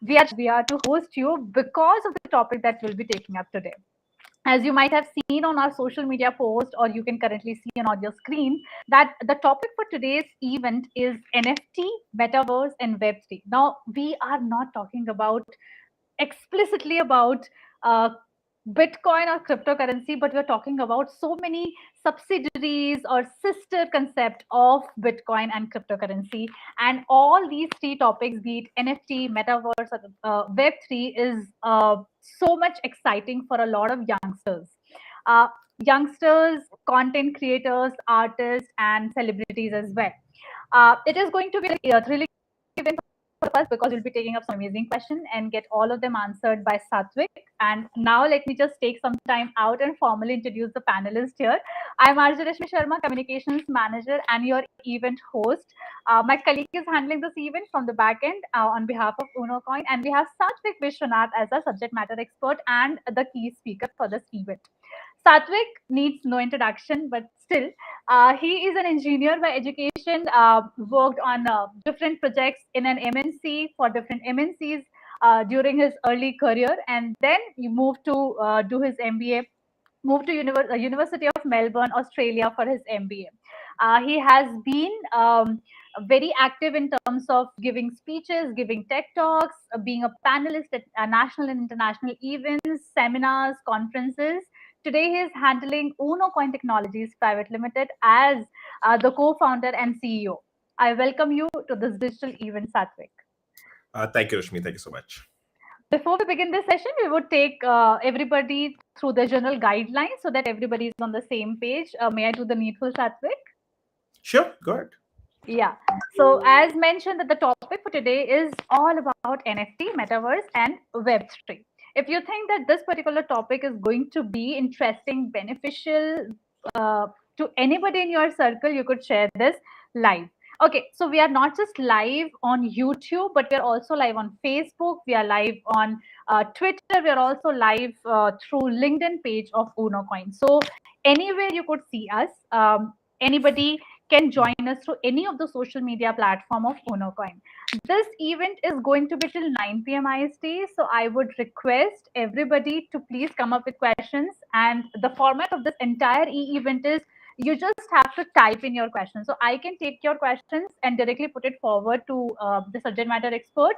we are to host you because of the topic that we'll be taking up today. As you might have seen on our social media post, or you can currently see on your screen, that the topic for today's event is NFT, Metaverse, and Web3. Now, we are not talking about explicitly about uh, Bitcoin or cryptocurrency, but we're talking about so many subsidiaries or sister concept of Bitcoin and cryptocurrency. And all these three topics, be it NFT, Metaverse, or Web3, is so much exciting for a lot of youngsters. Uh, Youngsters, content creators, artists, and celebrities as well. It is going to be a thrilling event for us because we'll be taking up some amazing questions and get all of them answered by Sathvik. And now let me just take some time out and formally introduce the panelists here. I'm Arjun Sharma, Communications Manager and your event host. My colleague is handling this event from the back end on behalf of Unocoin. And we have Sathvik Vishwanath as a subject matter expert and the key speaker for this event. Sathvik needs no introduction, but still, he is an engineer by education, worked on different projects in an MNC for different MNCs during his early career, and then he moved to do his MBA, moved to University of Melbourne, Australia for his MBA. He has been very active in terms of giving speeches, giving tech talks, being a panelist at national and international events, seminars, conferences. Today, he is handling Unocoin Technologies Private Limited as the co-founder and CEO. I welcome you to this digital event, Sathvik. Thank you, Rashmi. Thank you so much. Before we begin this session, we would take everybody through the general guidelines so that everybody is on the same page. May I do the needful, Sathvik? Sure, go ahead. Yeah. So as mentioned, that the topic for today is all about NFT, Metaverse, and Web3. If you think that this particular topic is going to be interesting, beneficial to anybody in your circle, you could share this live. Okay, so we are not just live on YouTube, but we are also live on Facebook. We are live on Twitter. We are also live through LinkedIn page of Unocoin. So anywhere you could see us, anybody can join us through any of the social media platform of Unocoin. This event is going to be till 9 p.m. IST, so I would request everybody to please come up with questions. And the format of this entire event is you just have to type in your questions. So I can take your questions and directly put it forward to the subject matter expert.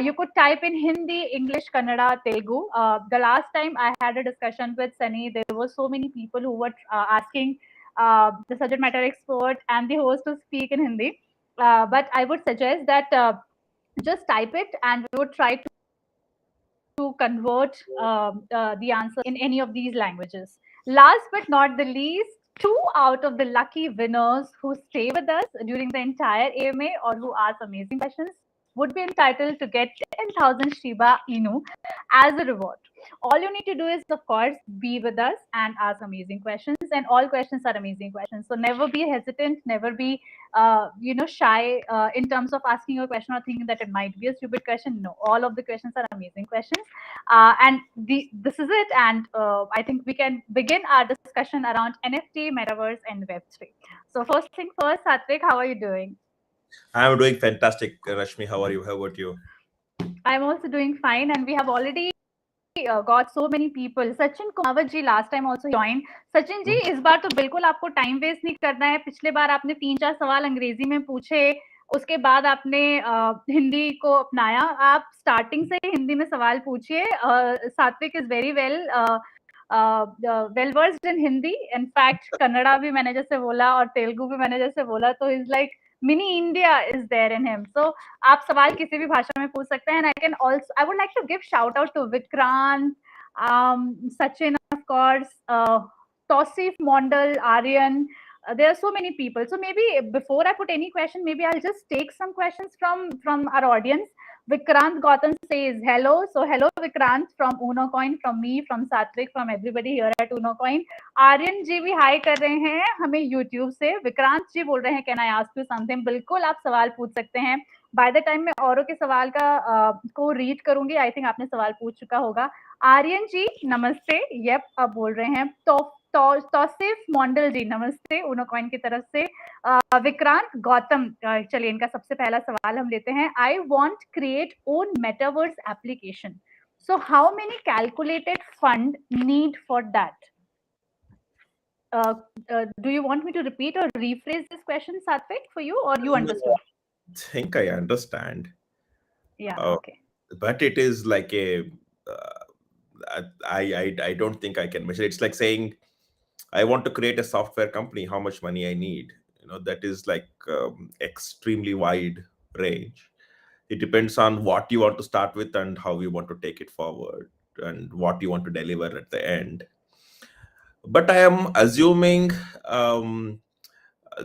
You could type in Hindi, English, Kannada, Telugu. The last time I had a discussion with Sunny, there were so many people who were asking the subject matter expert and the host to speak in Hindi. But I would suggest that just type it and we would try to convert the answer in any of these languages. Last but not the least, 2 out of the lucky winners who stay with us during the entire AMA or who ask amazing questions would be entitled to get 10,000 Shiba Inu as a reward. All you need to do is, of course, be with us and ask amazing questions. And all questions are amazing questions. So never be hesitant, never be, shy in terms of asking a question or thinking that it might be a stupid question. No, all of the questions are amazing questions. This is it. And I think we can begin our discussion around NFT, Metaverse, and Web3. So first thing first, Sathvik, how are you doing? I'm doing fantastic, Rashmi. How are you? How about you? I'm also doing fine, and we have already got so many people. Sachin Kumawat ji last time also joined. Sachin ji, इस बार तो बिल्कुल आपको time waste नहीं करना है. पिछले बार आपने 3-4 सवाल अंग्रेजी में पूछे, उसके बाद आपने हिंदी को अपनाया. आप स्टार्टिंग से हिंदी में सवाल पूछिए. सात्विक is very well versed in Hindi. In fact Kannada भी मैंने जैसे बोला और तेलुगु भी मैंने जैसे बोला, तो is like mini India is there in him. So आप सवाल किसी भी भाषा में पूछ सकते हैं. And I would like to give shout out to Vikrant, Sachin, of course, Tausif, Mondal, Aryan. There are so many people. So maybe before I put any question, maybe I'll just take some questions from our audience. Vikrant Gautam says hello. So hello Vikrant from Unocoin, from me, from Sathvik, from everybody here at Unocoin. Aryan जी भी high कर रहे हैं हमें YouTube से. विक्रांत जी बोल रहे हैं can I ask you something. बिल्कुल आप सवाल पूछ सकते हैं. बाय द टाइम मैं औरों के सवाल का को रीड करूंगी, आई थिंक आपने सवाल पूछ चुका होगा. आर्यन जी नमस्ते. यप, आप बोल रहे हैं. तौसीफ मोंडल जी नमस्ते उनोकॉइन की तरफ से। विक्रांत गौतम, चलिए इनका सबसे पहला सवाल हम लेते हैं। I want create own metaverse application, so how many calculated fund need for that? uh, do you want me to repeat or rephrase this question, Sathvik, for you, or you No, understood? I think I understand. Yeah, Uh, okay. but it is like a, I don't think I can measure. It's like saying, I want to create a software company, how much money I need. That is like extremely wide range. It depends on what you want to start with and how you want to take it forward and what you want to deliver at the end. But I am assuming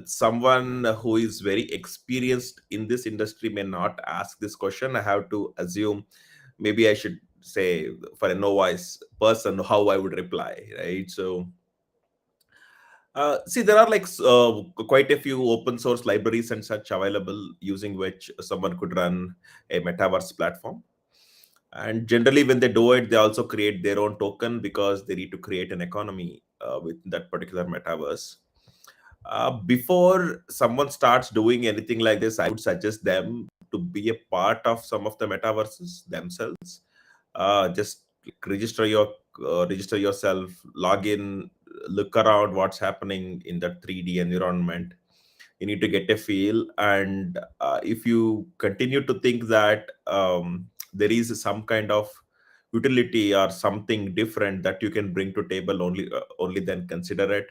someone who is very experienced in this industry may not ask this question. I have to assume, maybe I should say, for a novice person, how I would reply, right? So see, there are like quite a few open source libraries and such available using which someone could run a metaverse platform. And generally, when they do it, they also create their own token because they need to create an economy with that particular metaverse. Before someone starts doing anything like this, I would suggest them to be a part of some of the metaverses themselves. Just register yourself, log in, look around what's happening in the 3D environment. You need to get a feel, and if you continue to think that there is some kind of utility or something different that you can bring to table, only then consider it.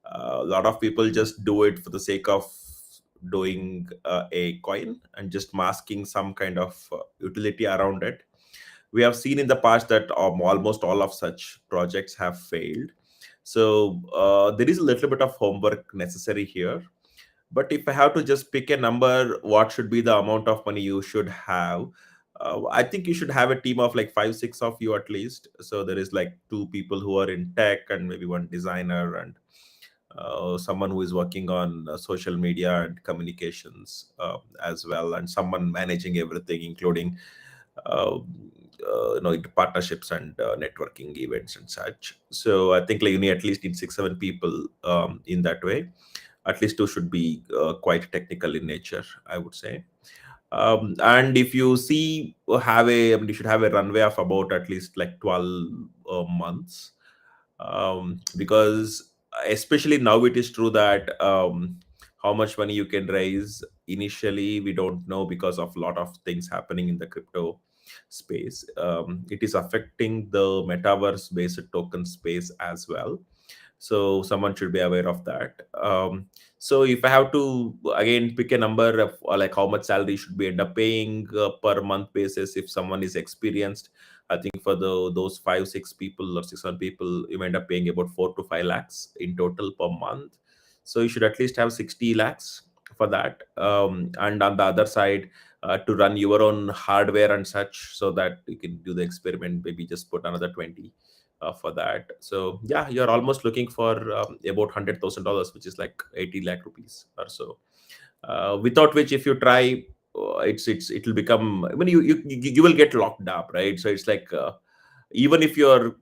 A lot of people just do it for the sake of doing a coin and just masking some kind of utility around it. We have seen in the past that almost all of such projects have failed. So there is a little bit of homework necessary here. But if I have to just pick a number, what should be the amount of money you should have? I think you should have a team of like five, six of you at least. So there is like two people who are in tech and maybe one designer and someone who is working on social media and communications as well, and someone managing everything, including uh, partnerships and networking events and such. So I think like you need at least need six, seven people in that way. At least two should be quite technical in nature, I would say. And if you see, I mean, you should have a runway of about at least like 12 months, because especially now it is true that how much money you can raise initially we don't know because of a lot of things happening in the crypto space. It is affecting the metaverse based token space as well, so someone should be aware of that. So if I have to again pick a number of like how much salary should be end up paying per month basis, if someone is experienced, I think for those five six people or 600 people, you end up paying about 4 to 5 lakhs in total per month. So you should at least have 60 lakhs for that. And on the other side, to run your own hardware and such, so that you can do the experiment, maybe just put another 20 for that. So yeah, you're almost looking for about $100,000, which is like 80 lakh rupees or so. Without which, if you try, it'll become. I mean, you will get locked up, right? So it's like even if your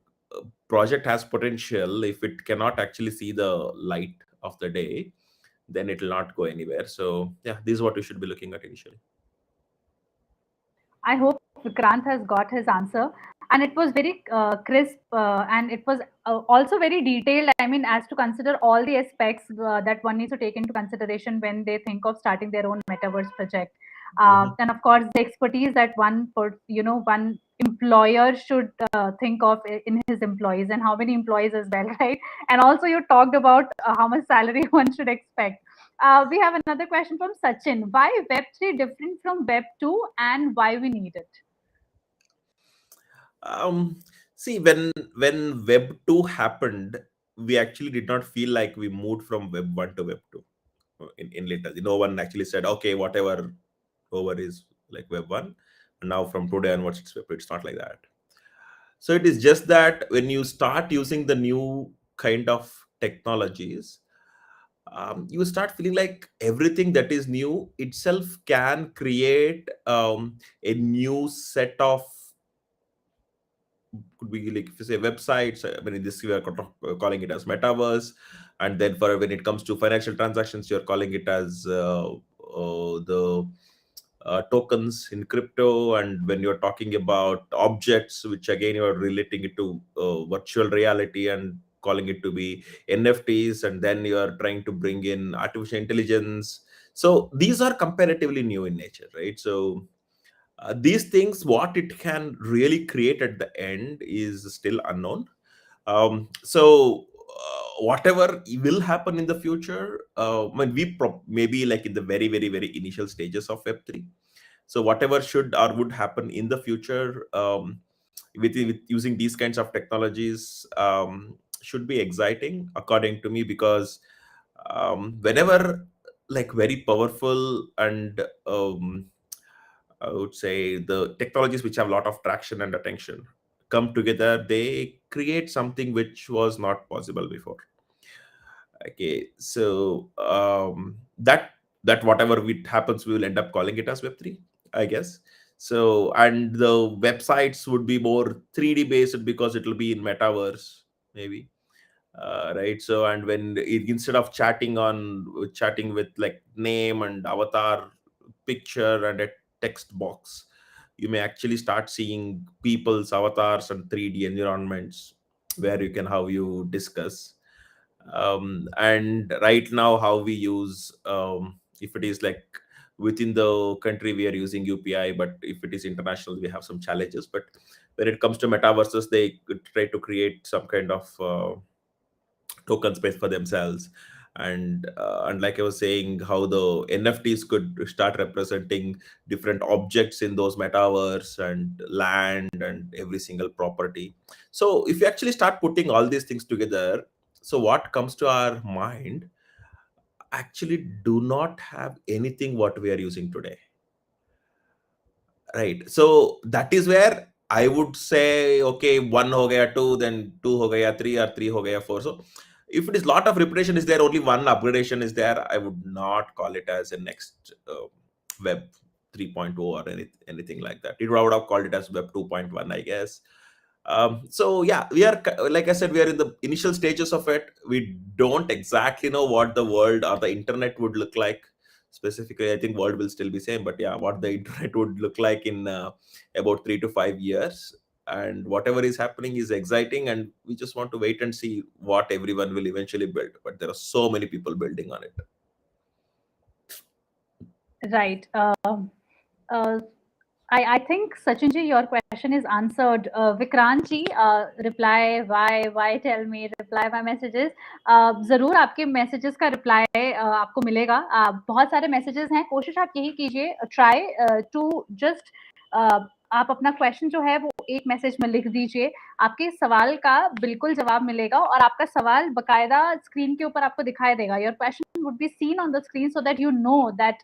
project has potential, if it cannot actually see the light of the day, then it will not go anywhere. So yeah, this is what you should be looking at initially. I hope Vikrant has got his answer. And it was very crisp, and it was also very detailed. I mean, as to consider all the aspects that one needs to take into consideration when they think of starting their own metaverse project. Mhm. And of course, the expertise that one employer should think of in his employees, and how many employees as well, right? And also, you talked about how much salary one should expect. We have another question from Sachin. Why Web3 different from Web2, and why we need it? Um, See, when Web 2 happened, we actually did not feel like we moved from Web 1 to Web 2. In later, no one actually said, okay, whatever over is like Web 1, and now from today onwards it's Web 2. It's not like that. So it is just that when you start using the new kind of technologies, you start feeling like everything that is new itself can create a new set of could be like if you say websites. I mean, in this we are calling it as metaverse, and then for when it comes to financial transactions, you're calling it as the tokens in crypto. And when you're talking about objects, which again you're relating it to virtual reality and calling it to be NFTs, and then you are trying to bring in artificial intelligence. So these are comparatively new in nature, right? So these things, what it can really create at the end is still unknown. Whatever will happen in the future, when maybe like in the very, very, very initial stages of Web3. So whatever should or would happen in the future, with using these kinds of technologies, should be exciting according to me, because whenever like very powerful and I would say the technologies which have a lot of traction and attention come together, they create something which was not possible before. Okay, so that whatever it happens, we will end up calling it as Web3, I guess. So, and the websites would be more 3D based because it will be in metaverse, maybe. Right. So, and when instead of chatting with like name and avatar picture and a text box, you may actually start seeing people's avatars and 3D environments where you can how you discuss. And right now how we use, if it is like within the country we are using UPI, but if it is international we have some challenges. But when it comes to metaverses, they could try to create some kind of token space for themselves. And like I was saying, how the NFTs could start representing different objects in those metaverse and land and every single property. So if you actually start putting all these things together, so what comes to our mind actually do not have anything what we are using today, right? So that is where I would say, okay, one ho gaya, two, then two ho gaya, three, or three ho gaya, four. So if it is lot of repetition is there, only one upgradation is there, I would not call it as a next web 3.0 or anything like that. It would have called it as web 2.1, I guess. So yeah, we are like I said, we are in the initial stages of it. We don't exactly know what the world or the internet would look like. Specifically, I think world will still be same, but yeah, what the internet would look like in about 3 to 5 years. And whatever is happening is exciting, and we just want to wait and see what everyone will eventually build. But there are so many people building on it. Right. Uh, I think Sachin ji, your question is answered. Vikrant ji, reply why tell me reply my messages. जरूर आपके messages का reply आपको मिलेगा. बहुत सारे messages हैं. कोशिश आप यही कीजिए. Try to just आप अपना क्वेश्चन जो है वो एक मैसेज में लिख दीजिए. आपके सवाल का बिल्कुल जवाब मिलेगा और आपका सवाल बकायदा स्क्रीन के ऊपर आपको दिखाई देगा. Your question would be seen on the screen so that you know that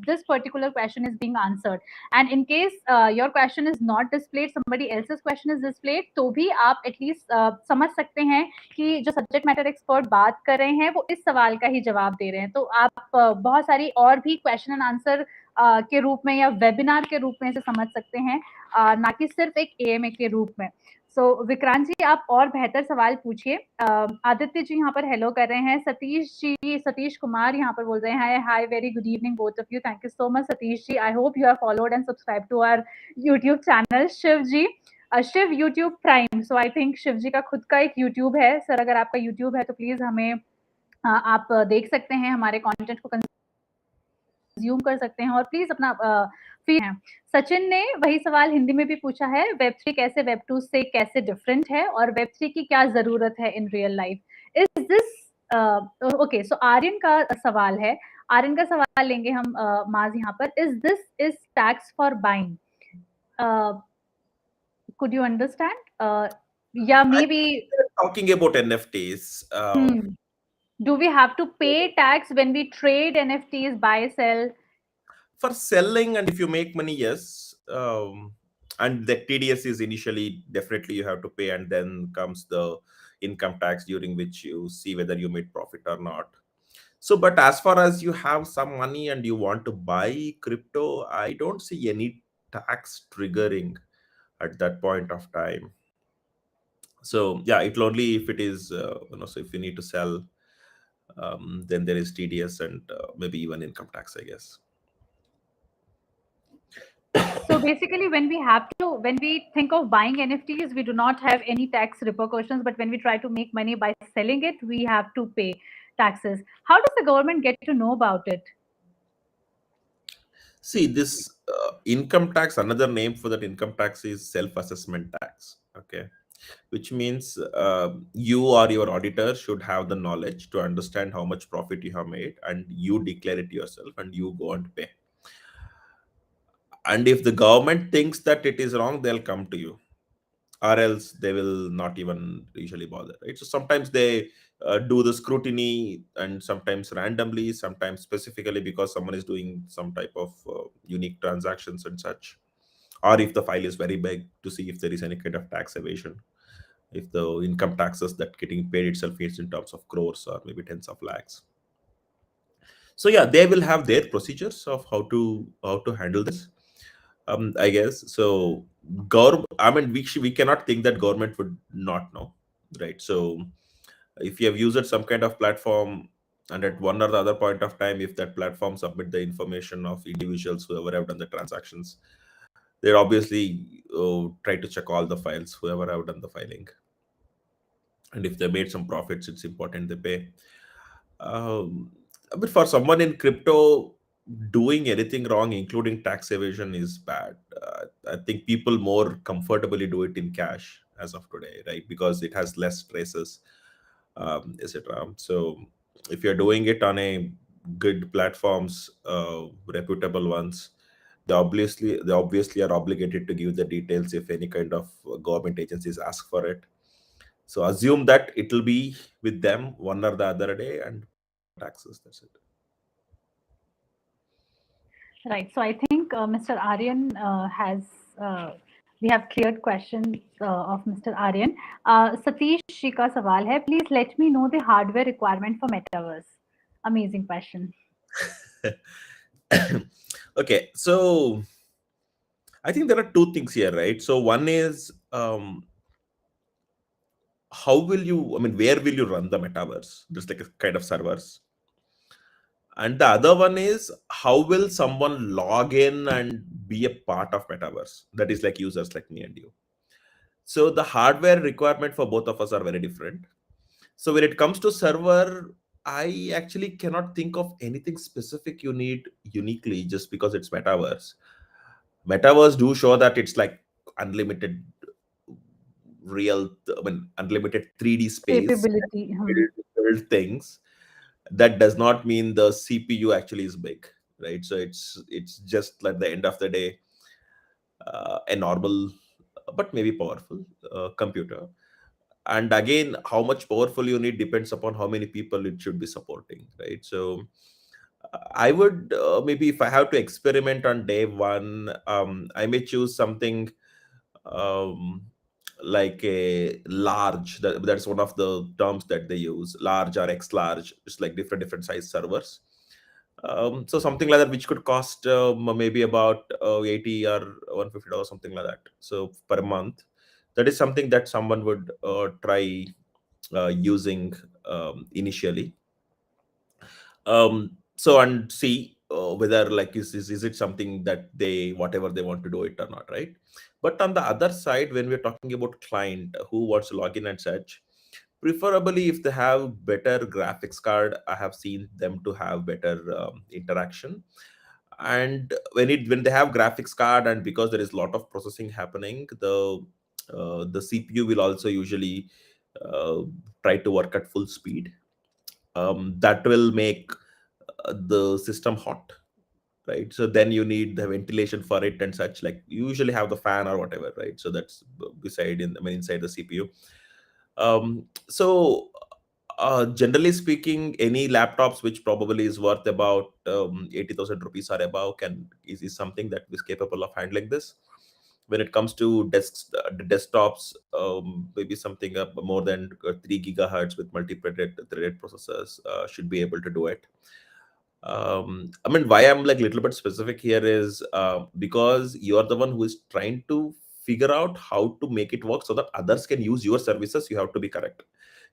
this particular question is being answered. And in case your question is not displayed, somebody else's question is displayed, तो भी आप at least समझ सकते हैं कि जो subject matter expert बात कर रहे हैं वो इस सवाल का ही जवाब दे रहे हैं. तो आप बहुत सारी और भी question and answer के रूप में या वेबिनार के रूप में इसे समझ सकते हैं, ना कि सिर्फ एक AMA के रूप में. सो विक्रांत जी, आप और बेहतर सवाल पूछिए. आदित्य जी यहाँ पर हेलो कर रहे हैं. सतीश कुमार यहाँ पर बोल रहे हैं hi very good evening both of you. Thank you so much Satish ji. I hope you are followed and subscribe to our YouTube channel. Shiv ji, Shiv YouTube prime. So I think Shiv ji का खुद का एक यूट्यूब है. सर अगर आपका यूट्यूब है तो प्लीज हमें आप देख सकते हैं, हमारे कंटेंट को कंज्यूम कर सकते हैं और प्लीज अपना फीड है. सचिन ने वही सवाल हिंदी में भी पूछा है, Web3 कैसे Web2 से कैसे डिफरेंट है और Web3 की क्या जरूरत है in real life. Is this okay. So Aryan का सवाल है. आर्यन का सवाल लेंगे हम माज यहाँ पर. Is this is tax for buying? could you understand? Yeah, maybe Talking about NFTs, do we have to pay tax when we trade NFTs, buy, sell? for selling, and if you make money, yes. And the TDS is initially definitely you have to pay, and then comes the income tax, during which you see whether you made profit or not. So, but as far as you have some money and you want to buy crypto, I don't see any tax triggering at that point of time. So yeah, it'll only if it is so if you need to sell, then there is TDS and maybe even income tax, I guess. So basically, when we think of buying NFTs, we do not have any tax repercussions. But when we try to make money by selling it, we have to pay taxes. How does the government get to know about it? See, this income tax, another name for that income tax is self-assessment tax. Okay, which means you or your auditor should have the knowledge to understand how much profit you have made, and you declare it yourself, and you go and pay. And if the government thinks that it is wrong, they'll come to you, or else they will not even usually bother, right? So sometimes they do the scrutiny, and sometimes randomly, sometimes specifically because someone is doing some type of unique transactions and such, or if the file is very big, to see if there is any kind of tax evasion, if the income taxes that getting paid itself is in terms of crores or maybe tens of lakhs. So yeah, they will have their procedures of how to handle this, I guess. So I mean, we cannot think that government would not know, right? So if you have used some kind of platform, and at one or the other point of time, if that platform submit the information of individuals whoever have done the transactions, they obviously try to check all the files whoever have done the filing, and if they made some profits, it's important they pay. um, but for someone in crypto, doing anything wrong, including tax evasion, is bad. I think people more comfortably do it in cash as of today, right? Because it has less traces, etc. So if you're doing it on a good platforms, reputable ones, they obviously are obligated to give the details if any kind of government agencies ask for it. So assume that it will be with them one or the other day and pay your taxes. That's it. Right. So I think Mr. Aryan has. Uh, we have cleared questions of Mr. Aryan. Satish जी का सवाल है. Please let me know the hardware requirement for Metaverse. Amazing question. Okay, so I think there are two things here, right? So one is how will you, I mean, where will you run the metaverse? Just like a kind of servers. And the other one is how will someone log in and be a part of metaverse? That is like users like me and you. So the hardware requirement for both of us are very different. So when it comes to server, I actually cannot think of anything specific you need uniquely just because it's metaverse. Metaverse do show that it's like unlimited real, I mean, unlimited 3D space, Capability. build things. That does not mean the CPU actually is big, right? So it's just like the end of the day, a normal but maybe powerful computer. And again, how much powerful you need depends upon how many people it should be supporting, right? So I would maybe, if I have to experiment on day one, I may choose something um, like a large. That's one of the terms that they use, large or X large. It's like different size servers. So something like that, which could cost maybe about 80 or $150, something like that. So per month, that is something that someone would try using initially. So and see whether like is it something that they whatever they want to do it or not, right? But on the other side, when we're talking about client who wants to log in and such, preferably if they have better graphics card, I have seen them to have better interaction. And when they have graphics card, and because there is a lot of processing happening, the CPU will also usually uh, try to work at full speed. That will make the system hot, right? So then you need the ventilation for it and such, like you usually have the fan or whatever, right? So that's beside in, I mean, inside the CPU. So generally speaking, any laptops which probably is worth about 80,000 rupees or above is something that is capable of handling this. When it comes to the desktops, maybe something up more than 3 gigahertz with multi-threaded processors should be able to do it. I mean, why I'm like little bit specific here is because you are the one who is trying to figure out how to make it work so that others can use your services, you have to be correct.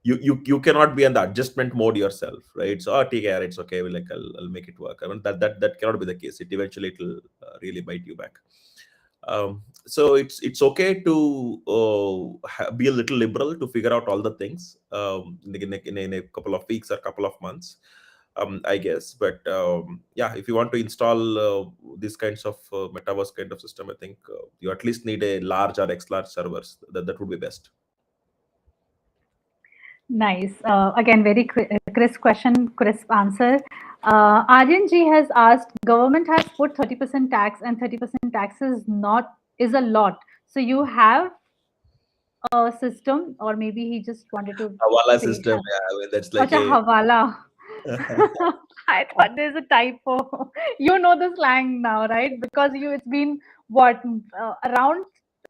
You cannot be in the adjustment mode yourself, right? So, take care, it's okay, like I'll make it work. I mean, that cannot be the case. It eventually it'll really bite you back. So it's okay to be a little liberal to figure out all the things in a couple of weeks or couple of months, I guess. But yeah, if you want to install these kinds of metaverse kind of system, I think you at least need a large or X large servers. That would be best. Nice. Again, very crisp question, crisp answer. Aryan ji has asked, government has put 30% tax, and 30% tax is a lot. So you have a system, or maybe he just wanted to Hawala say, system, yeah, I mean, that's like Acha a hawala. I thought there's a typo. You know the slang now, right? Because it's been what, around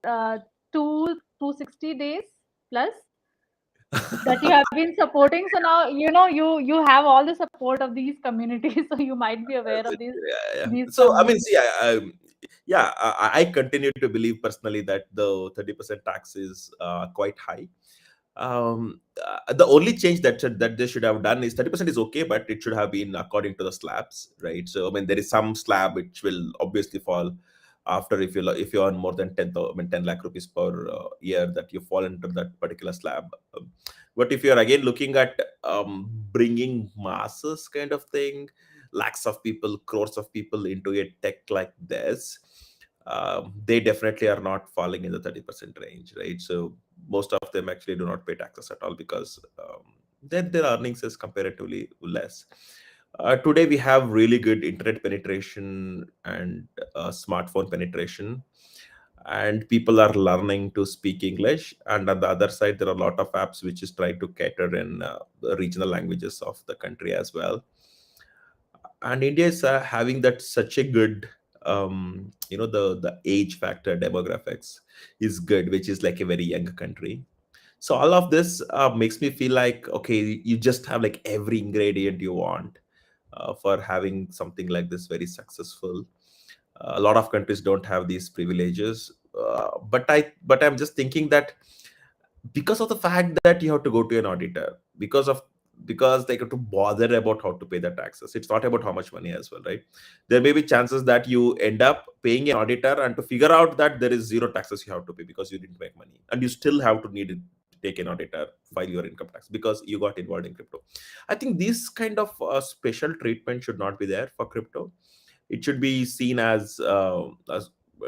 uh, 260 days plus that you have been supporting. So now you have all the support of these communities, so you might be aware of yeah, yeah. these So I mean, communities. see, yeah, I continue to believe personally that the 30% tax is quite high. The only change that they should have done is 30% is okay, but it should have been according to the slabs, right? So I mean, there is some slab which will obviously fall after, if you earn more than 10 lakh rupees per year, that you fall into that particular slab. But if you're again looking at bringing masses kind of thing, lakhs of people, crores of people into a tech like this, they definitely are not falling in the 30% range, right? So most of them actually do not pay taxes at all, because their earnings is comparatively less. Today we have really good internet penetration and smartphone penetration, and people are learning to speak English. And on the other side, there are a lot of apps which is trying to cater in the regional languages of the country as well. And India is having that such a good, the age factor, demographics is good, which is like a very young country. So all of this makes me feel like, okay, you just have like every ingredient you want for having something like this very successful. A lot of countries don't have these privileges, but I'm just thinking that because of the fact that you have to go to an auditor, because they have to bother about how to pay the taxes. It's not about how much money as well, right? There may be chances that you end up paying an auditor, and to figure out that there is zero taxes you have to pay because you didn't make money, and you still have to need it to take an auditor, file your income tax because you got involved in crypto. I think this kind of special treatment should not be there for crypto. It should be seen as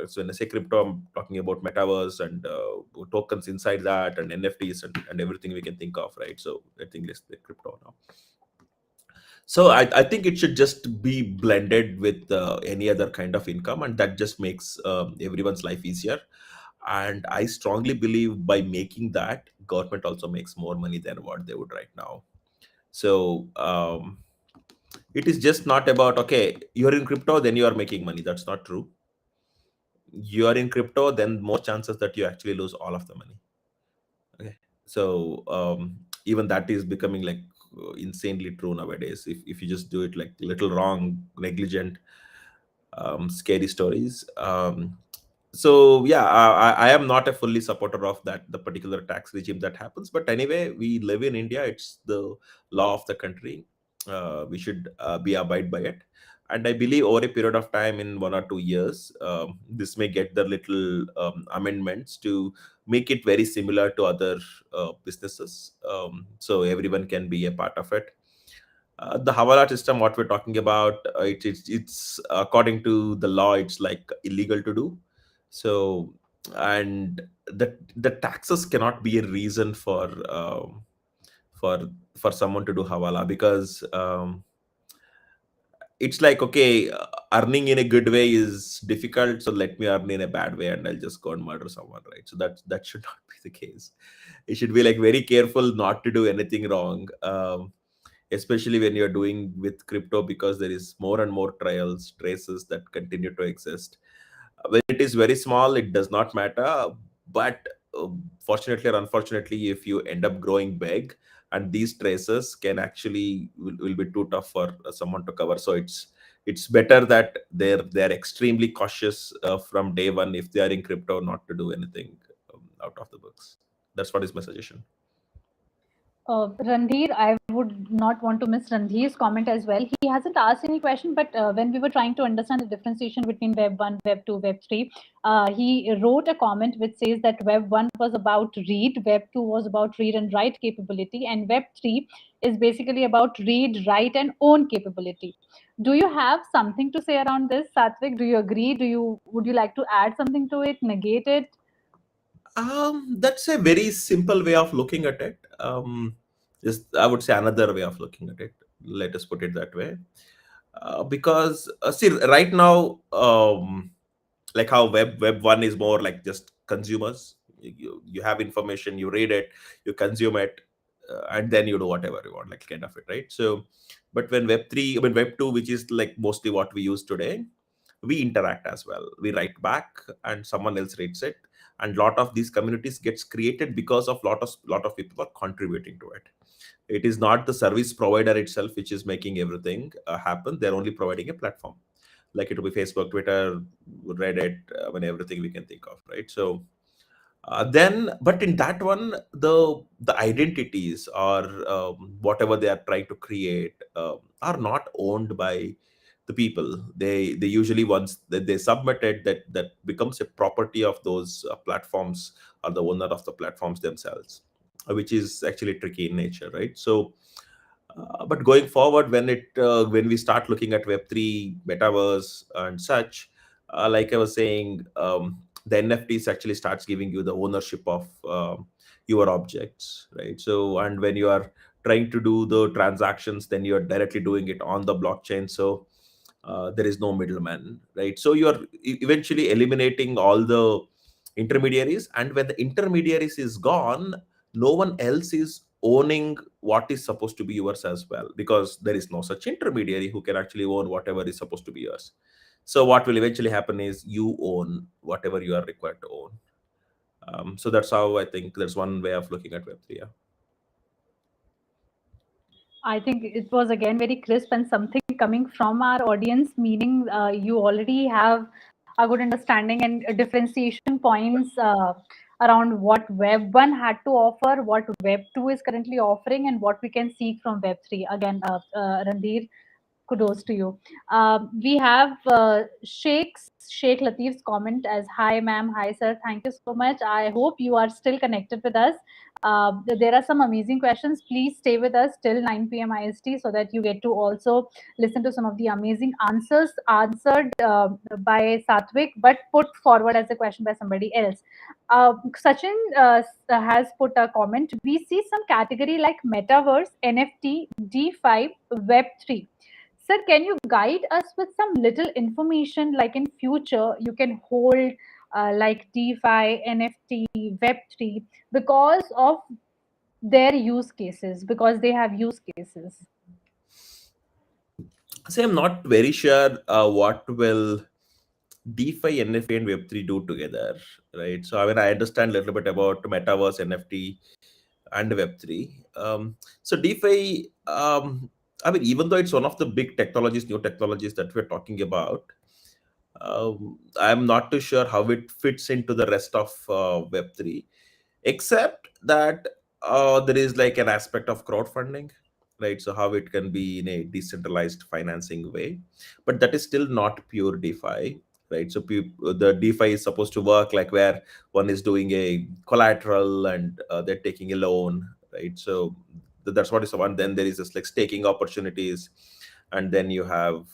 so when I say crypto, I'm talking about metaverse and tokens inside that, and NFTs, and everything we can think of, right? So I think it's the crypto now. So I think it should just be blended with any other kind of income, and that just makes everyone's life easier. And I strongly believe by making that, government also makes more money than what they would right now. So it is just not about, okay, you're in crypto then you are making money. That's not true. You are in crypto, then more chances that you actually lose all of the money. Okay. So even that is becoming like insanely true nowadays. If you just do it like little wrong, negligent, scary stories. So yeah, I am not a fully supporter of that, the particular tax regime that happens. But anyway, we live in India. It's the law of the country. We should be abide by it. And I believe over a period of time, in 1 or 2 years, this may get the little amendments to make it very similar to other businesses, so everyone can be a part of it. The Hawala system, what we're talking about, it's according to the law, it's like illegal to do. So, and the taxes cannot be a reason for for someone to do Hawala, because it's like, okay, earning in a good way is difficult, so let me earn in a bad way and I'll just go and murder someone, right? So that should not be the case. You should be like very careful not to do anything wrong, especially when you're doing with crypto, because there is more and more trials traces that continue to exist. When it is very small, it does not matter. But fortunately or unfortunately, if you end up growing big, and these traces can actually will be too tough for someone to cover, so it's better that they're extremely cautious from day one if they are in crypto, not to do anything out of the books. That's what is my suggestion. Randhir, I would not want to miss Randhir's comment as well. He hasn't asked any question, but when we were trying to understand the differentiation between Web 1, Web 2, Web 3, he wrote a comment which says that Web 1 was about read, Web 2 was about read and write capability, and Web 3 is basically about read, write, and own capability. Do you have something to say around this, Sathvik? Do you agree? Would you like to add something to it, negate it? That's a very simple way of looking at it. Just I would say another way of looking at it. Let us put it that way. Because see, right now, like how Web 1 is more like just consumers. You have information, you read it, you consume it, and then you do whatever you want, like kind of it, right? So, but when Web 3, I mean Web 2, which is like mostly what we use today, we interact as well. We write back and someone else reads it, and lot of these communities gets created because of lot of people are contributing to it. It is not the service provider itself which is making everything happen. They're only providing a platform, like it will be Facebook, Twitter, Reddit, everything we can think of, right? So then, but in that one, the identities or whatever they are trying to create are not owned by the people. They usually, once that they submit it, that becomes a property of those platforms or the owner of the platforms themselves, which is actually tricky in nature, right? So but going forward, when we start looking at Web3, metaverse, and such, like I was saying, the NFTs actually starts giving you the ownership of your objects, right? So, and when you are trying to do the transactions, then you are directly doing it on the blockchain. So there is no middleman, right? So you are eventually eliminating all the intermediaries, and when the intermediaries is gone, no one else is owning what is supposed to be yours as well, because there is no such intermediary who can actually own whatever is supposed to be yours. So what will eventually happen is you own whatever you are required to own. So that's how I think that's one way of looking at Web3. Yeah. I think it was again very crisp and something coming from our audience, meaning you already have a good understanding and differentiation points around what Web 1 had to offer, what Web 2 is currently offering, and what we can seek from Web 3. Again, Randhir, kudos to you. We have Sheikh Latif's comment as hi ma'am, hi sir, thank you so much. I hope you are still connected with us. There are some amazing questions. Please stay with us till 9 p.m. IST so that you get to also listen to some of the amazing answers answered by Sathvik, but put forward as a question by somebody else. Sachin has put a comment. We see some category like metaverse, NFT, DeFi, Web3. Sir, can you guide us with some little information like in future you can hold like DeFi, NFT, Web3 because of their use cases, because they have use cases? So I'm not very sure what will DeFi, NFT, and Web3 do together, right? So I understand a little bit about metaverse, NFT, and Web3. So DeFi, even though it's one of the big technologies, new technologies that we're talking about, I'm not too sure how it fits into the rest of Web3, except that there is like an aspect of crowdfunding, right? So how it can be in a decentralized financing way, but that is still not pure DeFi, right? So the DeFi is supposed to work like where one is doing a collateral and they're taking a loan, right? So that's what is one. Then there is this like staking opportunities, and then you have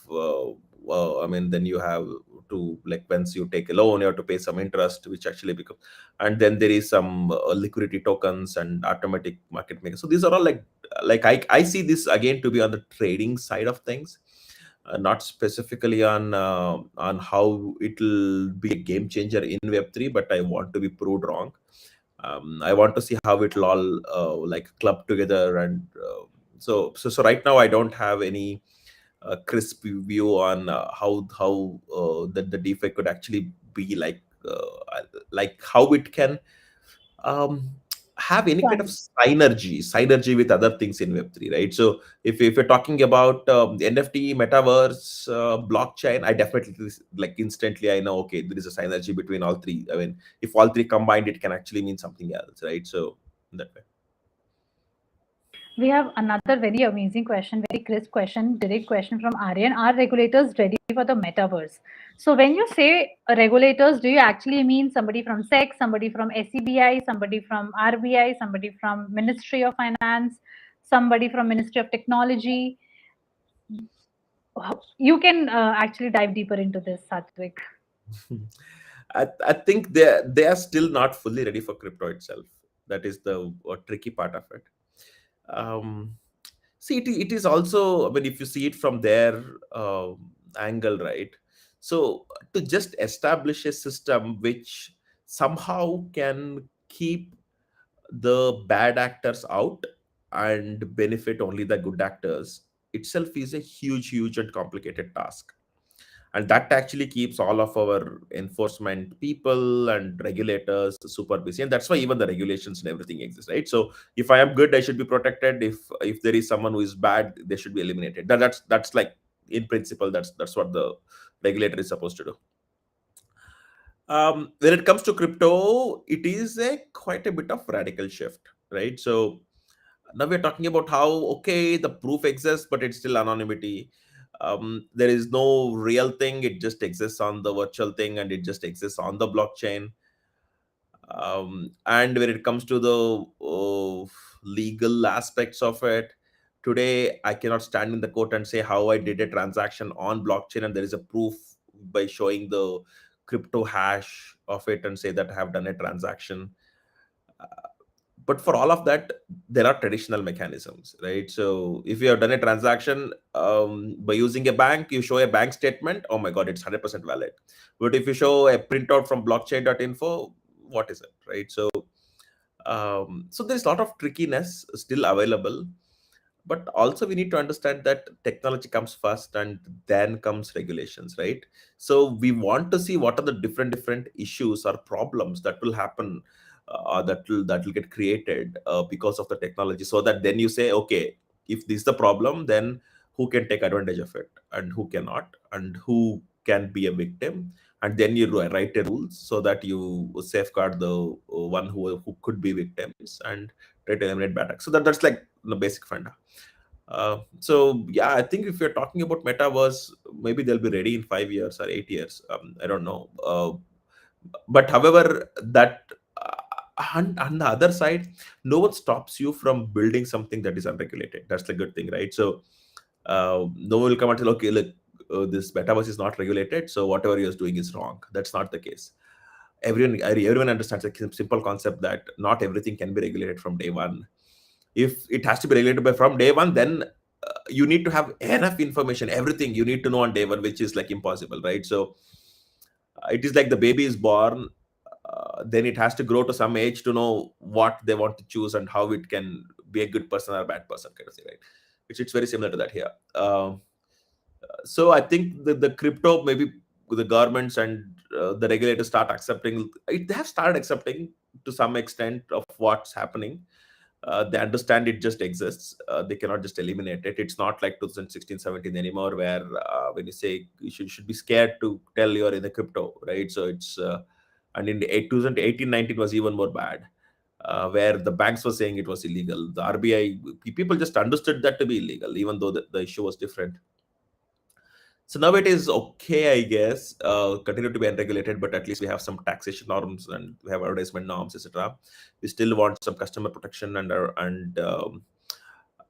then you have to, like, once you take a loan you have to pay some interest, which actually becomes, and then there is some liquidity tokens and automatic market makers. So these are all I see this again to be on the trading side of things, not specifically on how it'll be a game changer in Web3, but I want to be proved wrong. I want to see how it'll all like club together, and so right now I don't have any crisp view on how the DeFi could actually be like how it can. Um, have any kind of Fine. synergy with other things in Web3, right? So if you're talking about NFT, metaverse, blockchain, I definitely like instantly I know, okay, there is a synergy between all three. I mean, if all three combined, it can actually mean something else, right? So that way. We have another very amazing question, very crisp question, direct question from Aryan. Are regulators ready for the metaverse? So, when you say regulators, do you actually mean somebody from SEC, somebody from SEBI, somebody from RBI, somebody from Ministry of Finance, somebody from Ministry of Technology? You can actually dive deeper into this, Sathvik. I think they are still not fully ready for crypto itself. That is the tricky part of it. Um, See, it is also, I mean, if you see it from their angle, right? So, to just establish a system which somehow can keep the bad actors out and benefit only the good actors itself is a huge and complicated task. And that actually keeps all of our enforcement people and regulators super busy, and that's why even the regulations and everything exists, right? So if I am good, I should be protected. If there is someone who is bad, they should be eliminated. That's like, in principle, that's what the regulator is supposed to do. When it comes to crypto, it is a quite a bit of radical shift, right? So now we're talking about how, okay, the proof exists, but it's still anonymity. There is no real thing, it just exists on the virtual thing, and it just exists on the blockchain. And when it comes to the legal aspects of it, today I cannot stand in the court and say how I did a transaction on blockchain and there is a proof by showing the crypto hash of it and say that I have done a transaction. But for all of that, there are traditional mechanisms, right? So if you have done a transaction by using a bank, you show a bank statement, oh my god, it's 100% valid. But if you show a printout from blockchain.info, what is it, right? So so there's a lot of trickiness still available. But also we need to understand that technology comes first and then comes regulations, right? So we want to see what are the different issues or problems that will happen, that will get created because of the technology, so that then you say, okay, if this is the problem, then who can take advantage of it and who cannot, and who can be a victim, and then you write a rules so that you safeguard the one who could be victims and try to eliminate bad acts. So that's like the basic funda. So yeah, I think if you're talking about metaverse, maybe they'll be ready in 5 years or 8 years. I don't know. But however, that on the other side, no one stops you from building something that is unregulated. That's the good thing, right? So no one will come and tell, okay, look, this metaverse is not regulated, so whatever you're doing is wrong. That's not the case. Everyone understands a simple concept that not everything can be regulated from day one. If it has to be regulated from day one, then you need to have enough information, everything you need to know on day one, which is like impossible, right? So it is like the baby is born, then it has to grow to some age to know what they want to choose and how it can be a good person or a bad person, kind of thing, right? Which it's very similar to that here. So I think the crypto, maybe the governments and the regulators start accepting it. They have started accepting to some extent of what's happening. They understand it just exists. They cannot just eliminate it. It's not like 2016-17 anymore, where when you say you should be scared to tell you're in the crypto, right? So it's and in 2018-19 was even more bad, where the banks were saying it was illegal. The RBI, people just understood that to be illegal, even though the issue was different. So now it is okay, I guess. Continue to be unregulated, but at least we have some taxation norms and we have advertisement norms, etc. We still want some customer protection and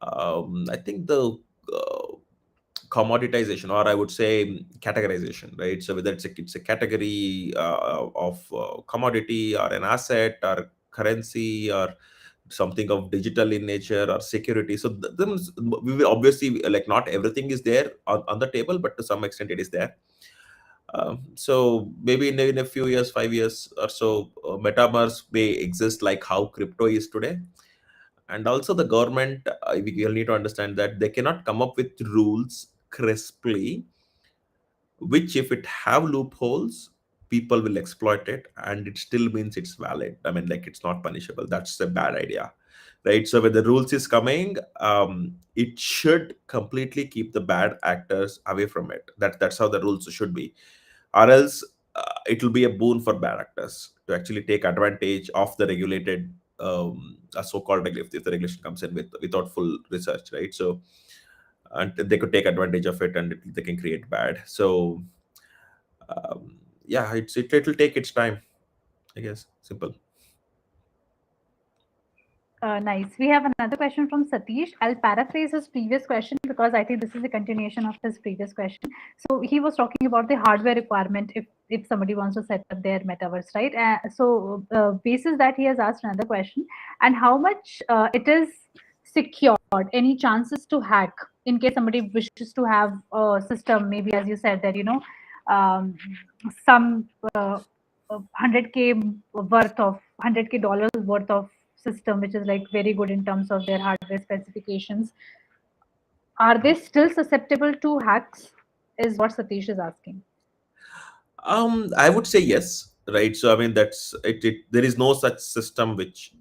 I think the uh, commoditization, or I would say categorization, right? So whether it's a category of commodity or an asset or currency or something of digital in nature or security. So we will obviously, like, not everything is there on the table, but to some extent it is there. So maybe in a few years, 5 years or so, metaverse may exist like how crypto is today. And also the government, we will need to understand that they cannot come up with rules crisply, which if it have loopholes, people will exploit it, and it still means it's valid. I mean, like, it's not punishable. That's a bad idea, right? So when the rules is coming, it should completely keep the bad actors away from it. That's how the rules should be, or else it will be a boon for bad actors to actually take advantage of the regulated, a so-called if the regulation comes in without full research, right? So, and they could take advantage of it, and they can create bad. So um, yeah, it'll take its time, I guess. Simple. Nice. We have another question from Satish. I'll paraphrase his previous question because I think this is a continuation of his previous question. So he was talking about the hardware requirement if somebody wants to set up their metaverse, right? Basis that he has asked another question, and how much it is secured. Any chances to hack in case somebody wishes to have a system? Maybe as you said that um, some 100K worth of 100K dollars worth of system, which is like very good in terms of their hardware specifications. Are they still susceptible to hacks? Is what Satish is asking. I would say yes, right? So I mean, that's it. There is no such system which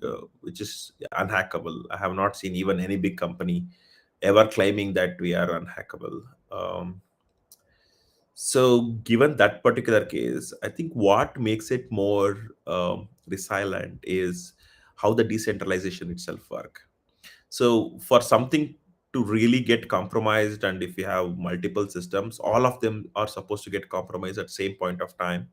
is unhackable. I have not seen even any big company ever claiming that we are unhackable. So given that particular case, I think what makes it more resilient is how the decentralization itself work. So for something to really get compromised, and if you have multiple systems, all of them are supposed to get compromised at same point of time.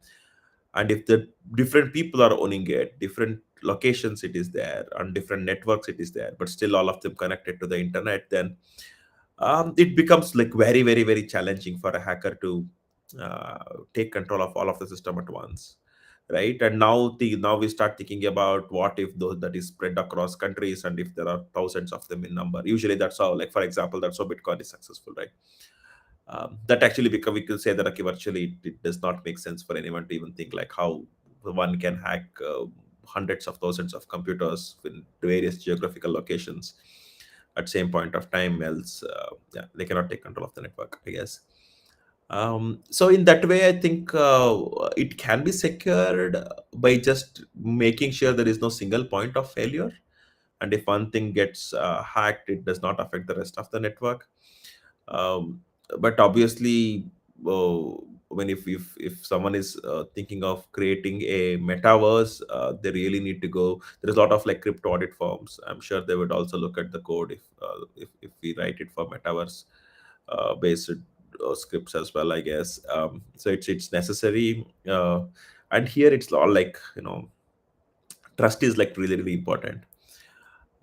And if the different people are owning it, different locations it is there, on different networks it is there, but still all of them connected to the internet, then it becomes like very, very, very challenging for a hacker to take control of all of the system at once, right? And now we start thinking about what if those that is spread across countries, and if there are thousands of them in number. Usually that's how, like, for example, that's how Bitcoin is successful, right? That actually become, we could say that, okay, virtually it does not make sense for anyone to even think like how one can hack hundreds of thousands of computers in various geographical locations at same point of time, else yeah, they cannot take control of the network, I guess. So in that way, I think it can be secured by just making sure there is no single point of failure, and if one thing gets hacked, it does not affect the rest of the network. um, but obviously, when if someone is thinking of creating a metaverse, they really need to go. There's a lot of like crypto audit firms. I'm sure they would also look at the code if we write it for metaverse based scripts as well, I guess. So it's necessary, and here it's all like, trust is like really, really important.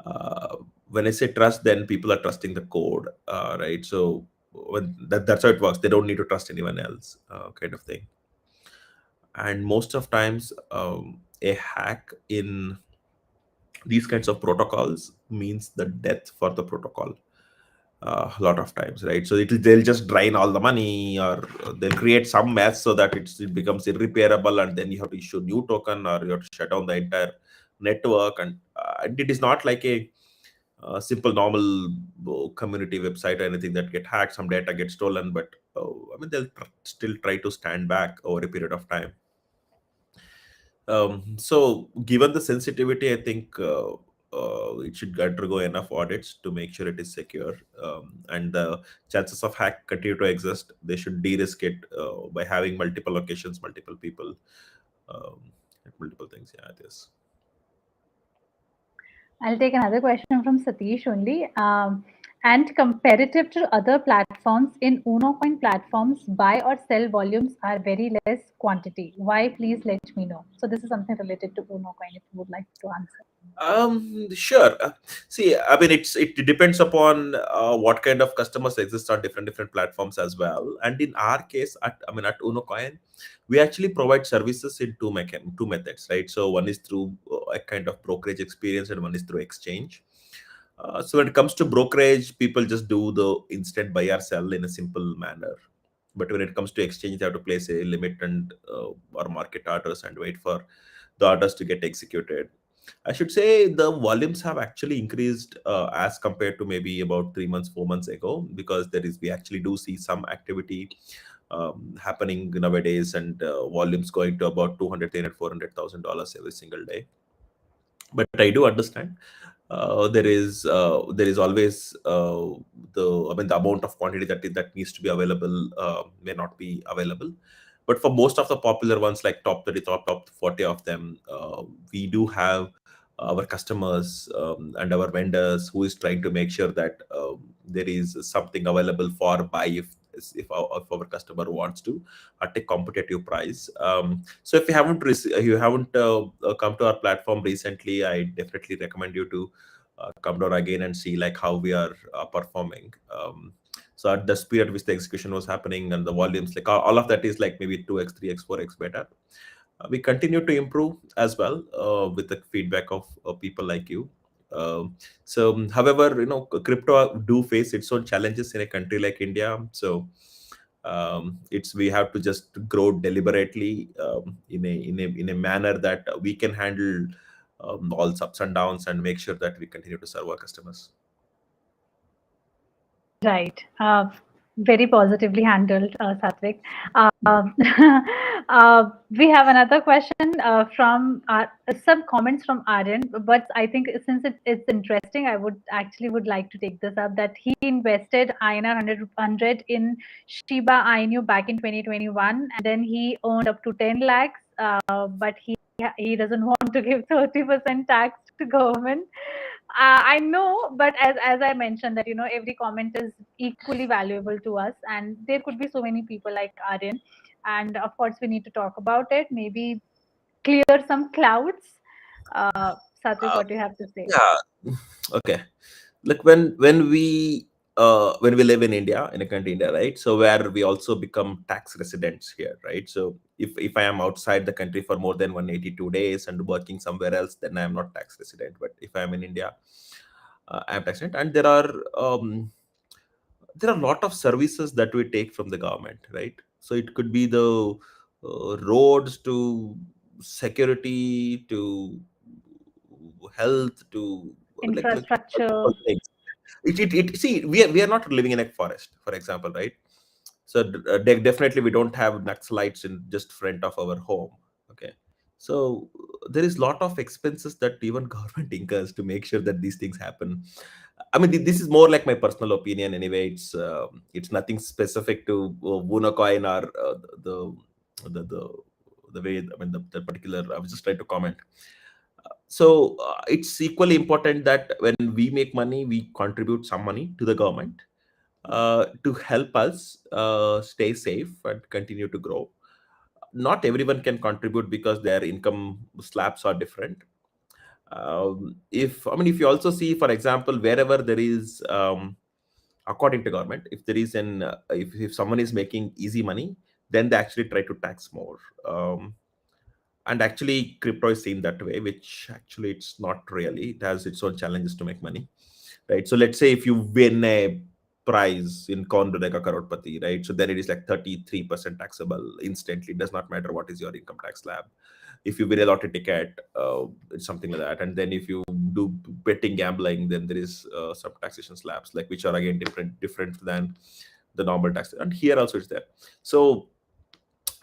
uh, when I say trust, then people are trusting the code, right? So that's how it works. They don't need to trust anyone else, kind of thing. And most of times, a hack in these kinds of protocols means the death for the protocol. A lot of times, right? So they'll just drain all the money, or they'll create some mess so that it becomes irreparable, and then you have to issue new token, or you have to shut down the entire network. And it is not like a simple normal community website or anything that get hacked, some data gets stolen, but I mean, they'll still try to stand back over a period of time. So given the sensitivity, I think it should undergo enough audits to make sure it is secure, and the chances of hack continue to exist. They should de-risk it by having multiple locations, multiple people, um, multiple things. Yeah, it is. I'll take another question from Satish only. And comparative to other platforms, in Unocoin platforms, buy or sell volumes are very less quantity. Why? Please let me know. So this is something related to Unocoin. If you would like to answer. Sure. See, I mean, it depends upon what kind of customers exist on different platforms as well. And in our case, at Unocoin, we actually provide services in two methods, right? So one is through a kind of brokerage experience, and one is through exchange. So when it comes to brokerage, people just do the instant buy or sell in a simple manner. But when it comes to exchange, they have to place a limit and or market orders and wait for the orders to get executed. I should say the volumes have actually increased as compared to maybe about 3 months, 4 months ago, because we actually do see some activity happening nowadays, and volumes going to about 200, 300, $400,000 every single day. But I do understand there is always the amount of quantity that needs to be available may not be available. But for most of the popular ones, like top 30, top 40 of them, we do have our customers and our vendors who is trying to make sure that there is something available for buy if our customer wants to at a competitive price. So if you haven't come to our platform recently, I definitely recommend you to come down again and see like how we are performing. So at the speed at which the execution was happening and the volumes, like all of that is like maybe 2x, 3x, 4x better. We continue to improve as well with the feedback of people like you. However, crypto do face its own challenges in a country like India. So it's we have to just grow deliberately in a manner that we can handle all ups and downs and make sure that we continue to serve our customers. Right. Very positively handled, Sathvik. We have another question from some comments from Aryan, but I think since it's interesting, I would like to take this up that he invested INR 100 in Shiba Inu back in 2021, and then he earned up to 10 lakhs, but he doesn't want to give 30% tax to government. I know, but as I mentioned that every comment is equally valuable to us, and there could be so many people like Aryan, and of course we need to talk about it. Maybe clear some clouds. Satvik, Uh, what do you have to say? yeah. Okay. Like when we live in India, in a country India, right? So where we also become tax residents here, right? So if I am outside the country for more than 182 days and working somewhere else, then I am not tax resident. But if I am in India, I am tax resident. And there are a lot of services that we take from the government, right? So it could be the roads to security to health to like Infrastructure. multiple things. See, we are not living in a forest, for example, right? So definitely we don't have Naxalites in just front of our home. Okay, so there is lot of expenses that even government incurs to make sure that these things happen. I mean, this is more like my personal opinion anyway. It's nothing specific to Unocoin or the the the way. I mean, the particular. I was just trying to comment. So it's equally important that when we make money, we contribute some money to the government to help us stay safe and continue to grow. Not everyone can contribute because their income slabs are different. If you also see, for example, wherever there is, according to government, if there is if someone is making easy money, then they actually try to tax more. And actually crypto is seen that way, which actually it's not really. It has its own challenges to make money, right? So let's say if you win a prize in Kondurega Karotpati, right? So then it is like 33% taxable instantly. It does not matter what is your income tax slab. If you win a lottery ticket, it's something like that. And then if you do betting gambling, then there is some taxation slabs, like which are again different than the normal tax. And here also it's there. So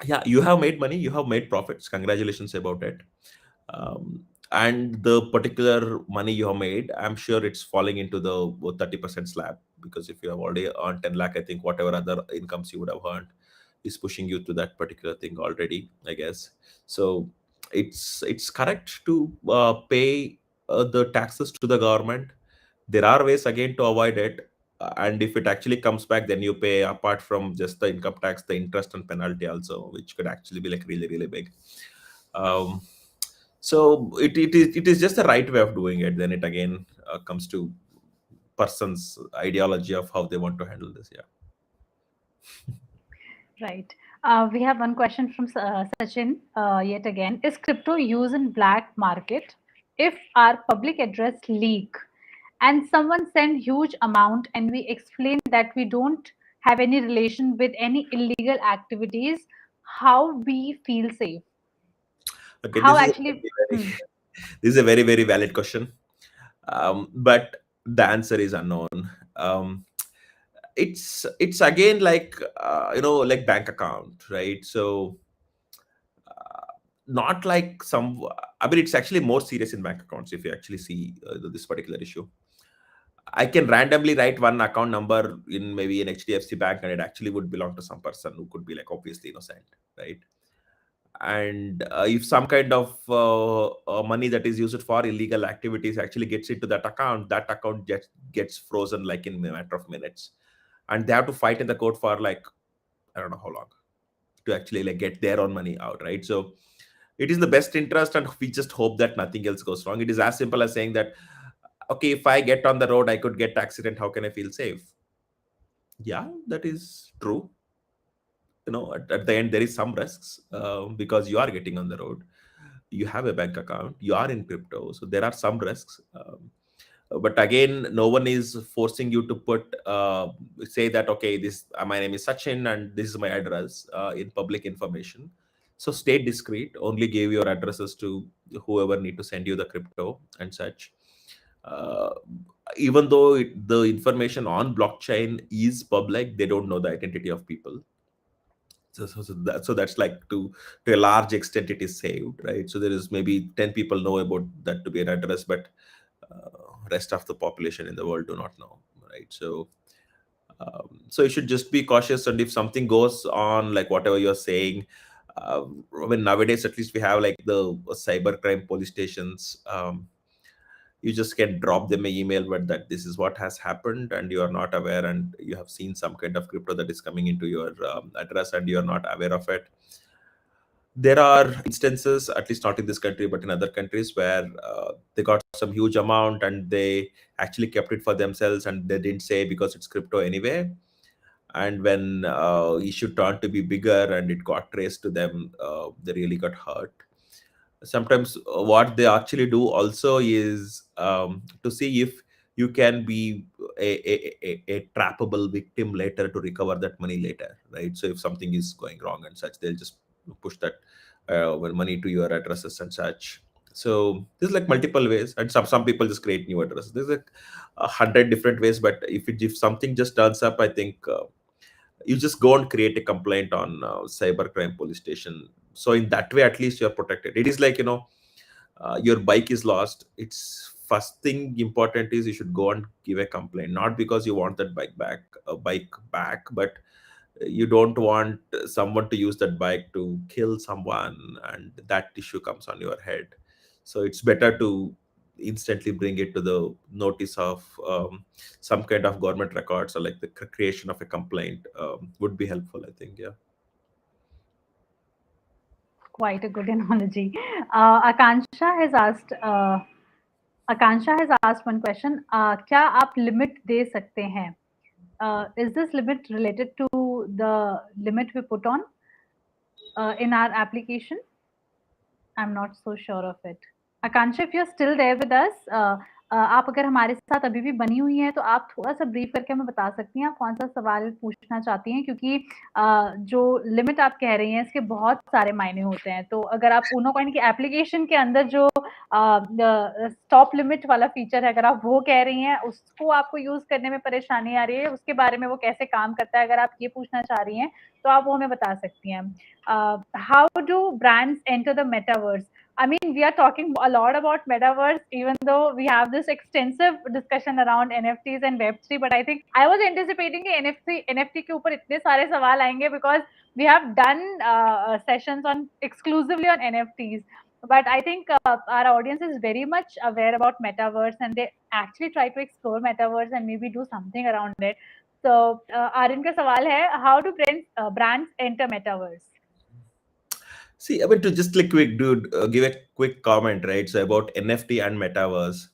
yeah, you have made money, you have made profits, congratulations about it. And the particular money you have made, I'm sure it's falling into the 30% slab, because if you have already earned 10 lakh, I think whatever other incomes you would have earned is pushing you to that particular thing already, I guess. So it's correct to pay the taxes to the government. There are ways again to avoid it. And if it actually comes back, then you pay, apart from just the income tax, the interest and penalty also, which could actually be like really, really big. um, so it is just the right way of doing it. Then it again comes to person's ideology of how they want to handle this. Yeah. Right. We have one question from Sachin yet again. Is crypto used in black market? If our public address leak and someone send huge amount and we explain that we don't have any relation with any illegal activities, how we feel safe? Okay, How actually? Hmm. this is a very, very valid question. But the answer is unknown. um, it's again like like bank account, right? So not like some, I mean, it's actually more serious in bank accounts. If you actually see this particular issue, I can randomly write one account number in maybe an HDFC bank, and it actually would belong to some person who could be like obviously innocent, right? And if some kind of money that is used for illegal activities actually gets into that account gets frozen like in a matter of minutes, and they have to fight in the court for like I don't know how long to actually like get their own money out, right? So it is in the best interest, and we just hope that nothing else goes wrong. It is as simple as saying that, okay, if I get on the road, I could get accident. How can I feel safe? Yeah, that is true. At the end there is some risks, because you are getting on the road, you have a bank account, you are in crypto, so there are some risks. But again, no one is forcing you to put say that, okay, this my name is Sachin and this is my address in public information. So stay discreet, only give your addresses to whoever need to send you the crypto and such. uh, Even though the information on blockchain is public, they don't know the identity of people. So that's like to a large extent it is saved, right? So there is maybe 10 people know about that to be an address, but rest of the population in the world do not know, right? So you should just be cautious, and if something goes on like whatever you're saying, I mean, nowadays at least we have like the cybercrime police stations. You just can drop them an email but that this is what has happened and you are not aware, and you have seen some kind of crypto that is coming into your address and you are not aware of it. There are instances, at least not in this country but in other countries, where they got some huge amount and they actually kept it for themselves and they didn't say because it's crypto anyway. And when issue turned to be bigger and it got traced to them, they really got hurt. Sometimes what they actually do also is to see if you can be a trappable victim later to recover that money later, right? So if something is going wrong and such, they'll just push that money to your addresses and such. So there's like multiple ways, and some people just create new addresses. There's like 100 different ways, but if something just turns up, I think you just go and create a complaint on cybercrime police station. So in that way at least you're protected. It is like, your bike is lost. It's first thing important is you should go and give a complaint, not because you want that bike back, but you don't want someone to use that bike to kill someone and that issue comes on your head. So it's better to instantly bring it to the notice of some kind of government records, or like the creation of a complaint would be helpful, I think. Yeah. Quite a good analogy. Akansha has asked. Akansha has asked one question. क्या आप limit दे सकते हैं? Is this limit related to the limit we put on in our application? I'm not so sure of it. Akansha, if you're still there with us, आप अगर हमारे साथ अभी भी बनी हुई हैं तो आप थोड़ा-सा ब्रीफ करके हमें बता सकती हैं आप कौन-सा सवाल पूछना चाहती हैं? क्योंकि जो लिमिट आप कह रही हैं इसके बहुत सारे मायने होते हैं। तो अगर आप Unocoin की एप्लीकेशन के अंदर जो स्टॉप लिमिट वाला फीचर है, अगर आप वो कह रही हैं, उसको आपको यूज़ करने में परेशानी आ रही है, उसके बारे में वो कैसे काम करता है, अगर आप ये पूछना चाह रही हैं, तो आप वो हमें बता सकती हैं। How do brands enter the metaverse? I mean, we are talking a lot about metaverse, even though we have this extensive discussion around NFTs and Web3. But I think I was anticipating कि NFT के ऊपर इतने सारे सवाल आएंगे because we have done sessions on exclusively on NFTs. But I think our audience is very much aware about metaverse, and they actually try to explore metaverse and maybe do something around it. So, Aryan का सवाल है, how do brands enter metaverse? See, I mean, to just like quick, dude, give a quick comment, right? So about NFT and metaverse.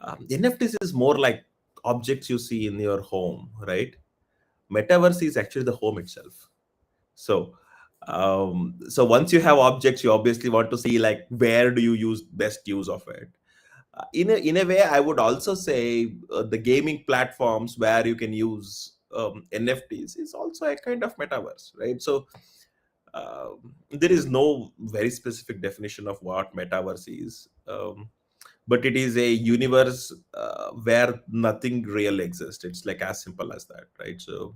NFTs is more like objects you see in your home, right? Metaverse is actually the home itself. So once you have objects, you obviously want to see like where do you use best use of it. In a way, I would also say the gaming platforms where you can use NFTs is also a kind of metaverse, right? So there is no very specific definition of what metaverse is. but it is a universe where nothing real exists. It's like as simple as that, right? So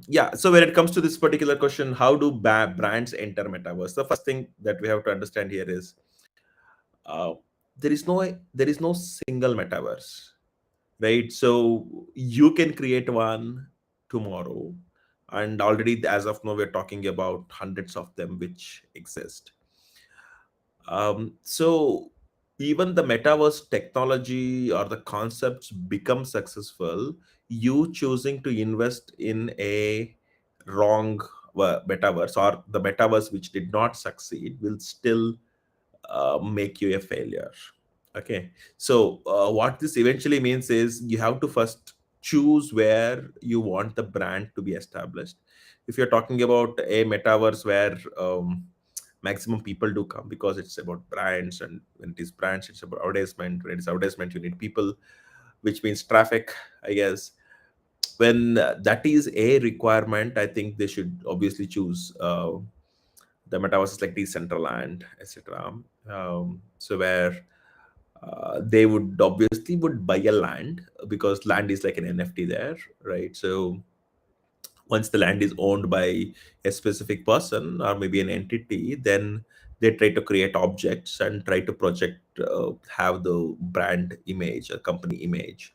yeah, so when it comes to this particular question, how do brands enter metaverse, the first thing that we have to understand here is uh, there is no single metaverse, right? So you can create one tomorrow, and already as of now we're talking about hundreds of them which exist. So even the metaverse technology or the concepts become successful, you choosing to invest in a wrong metaverse, or the metaverse which did not succeed, will still make you a failure. Okay, so what this eventually means is you have to first choose where you want the brand to be established. If you're talking about a metaverse where maximum people do come, because it's about brands, and when it is brands, it's about advertisement. When it is advertisement, you need people, which means traffic, I guess. When that is a requirement, I think they should obviously choose the metaverse like Decentraland, etc. So where they would obviously would buy a land, because land is like an NFT there, right? So once the land is owned by a specific person or maybe an entity, then they try to create objects and try to project, have the brand image, a company image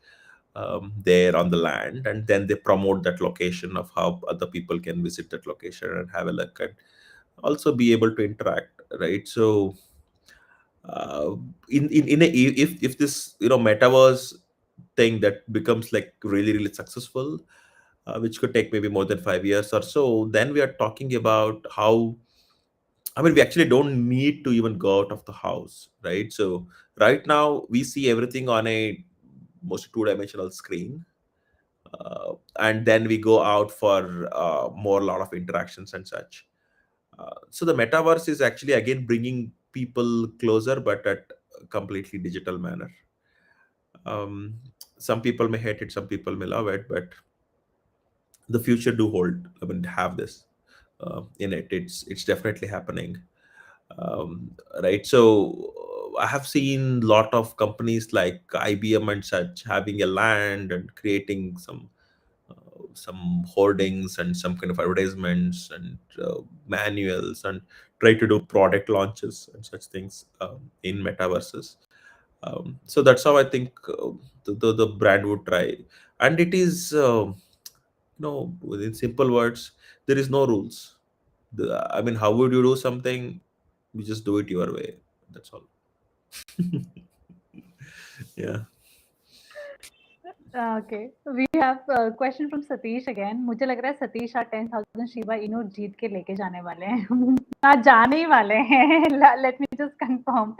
there on the land, and then they promote that location of how other people can visit that location and have a look and also be able to interact, right? So uh, in a, if this metaverse thing that becomes like really really successful, which could take maybe more than 5 years or so, then we are talking about how, I mean, we actually don't need to even go out of the house, right? So right now we see everything on a mostly two-dimensional screen, and then we go out for more lot of interactions and such. So the metaverse is actually again bringing people closer, but at a completely digital manner. Um, some people may hate it, some people may love it, but the future do hold. I mean, have this in it. It's definitely happening, um, right? So I have seen lot of companies like IBM and such having a land and creating some hoardings and some kind of advertisements and manuals, and try to do product launches and such things in metaverses. So that's how I think the brand would try. And it is within simple words, there is no rules. I mean, how would you do something? You just do it your way. That's all. Yeah. Okay, we have a question from Satish again. मुझे लग रहा है सतीश आज 10,000 Shiba Inu जीत के लेके जाने वाले हैं. आज जाने ही वाले हैं. Let me just confirm.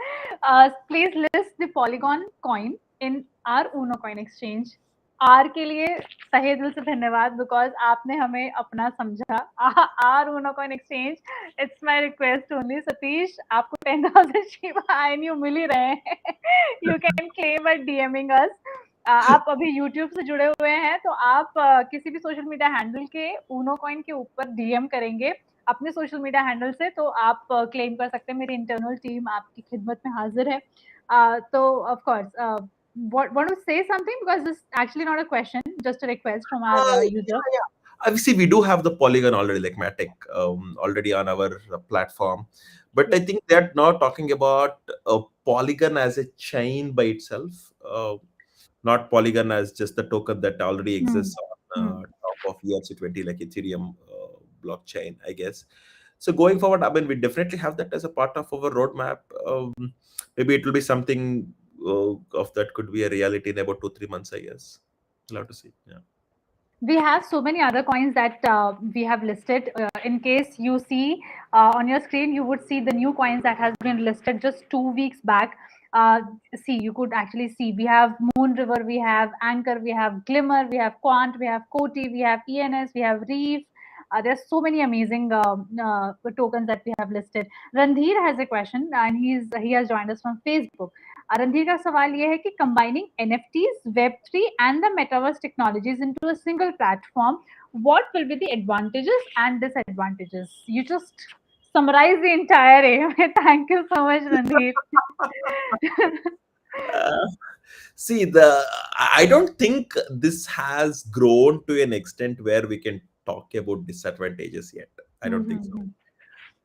Please list the Polygon coin in our Unocoin exchange. आर के लिए तहे दिल से धन्यवाद, बिकॉज आपने हमें अपना समझा. Are Unocoin exchange, it's my request only. Satish, आपको 10,000 शिबा आई न्यू मिल ही रहे हैं. You can claim by DMing us. आप अभी YouTube से जुड़े हुए हैं, तो आप किसी भी सोशल मीडिया हैंडल के Unocoin के ऊपर डीएम करेंगे अपने सोशल मीडिया हैंडल से, तो आप क्लेम कर सकते हैं. मेरी इंटरनल टीम आपकी खिदमत में हाजिर है. तो of course, want to say something, because this is actually not a question, just a request from our user. Yeah, yeah. Obviously, we do have the Polygon already, like Matic, already on our platform. But I Yes. think they're now talking about Polygon as a chain by itself, not Polygon as just the token that already Hmm. exists on Hmm. top of ERC20, like Ethereum blockchain, I guess. So going forward, I mean, we definitely have that as a part of our roadmap. Maybe it will be something of that could be a reality in about 2 3 months, I guess. We'll have to see. Yeah. We have so many other coins that we have listed. In case you see on your screen, you would see the new coins that has been listed just 2 weeks back. uh, See, you could actually see we have Moon River, we have Anchor, we have Glimmer, we have Quant, we have Koti, we have ENS, we have Reef. There's so many amazing tokens that we have listed. Randhir has a question, and he has joined us from Facebook. Randhir का सवाल ये है कि combining NFTs, Web3 and the metaverse technologies into a single platform, what will be the advantages and disadvantages? You just summarize the entire AMA. Thank you so much, Randeep. Uh, See, I don't think this has grown to an extent where we can talk about disadvantages yet. I don't think so.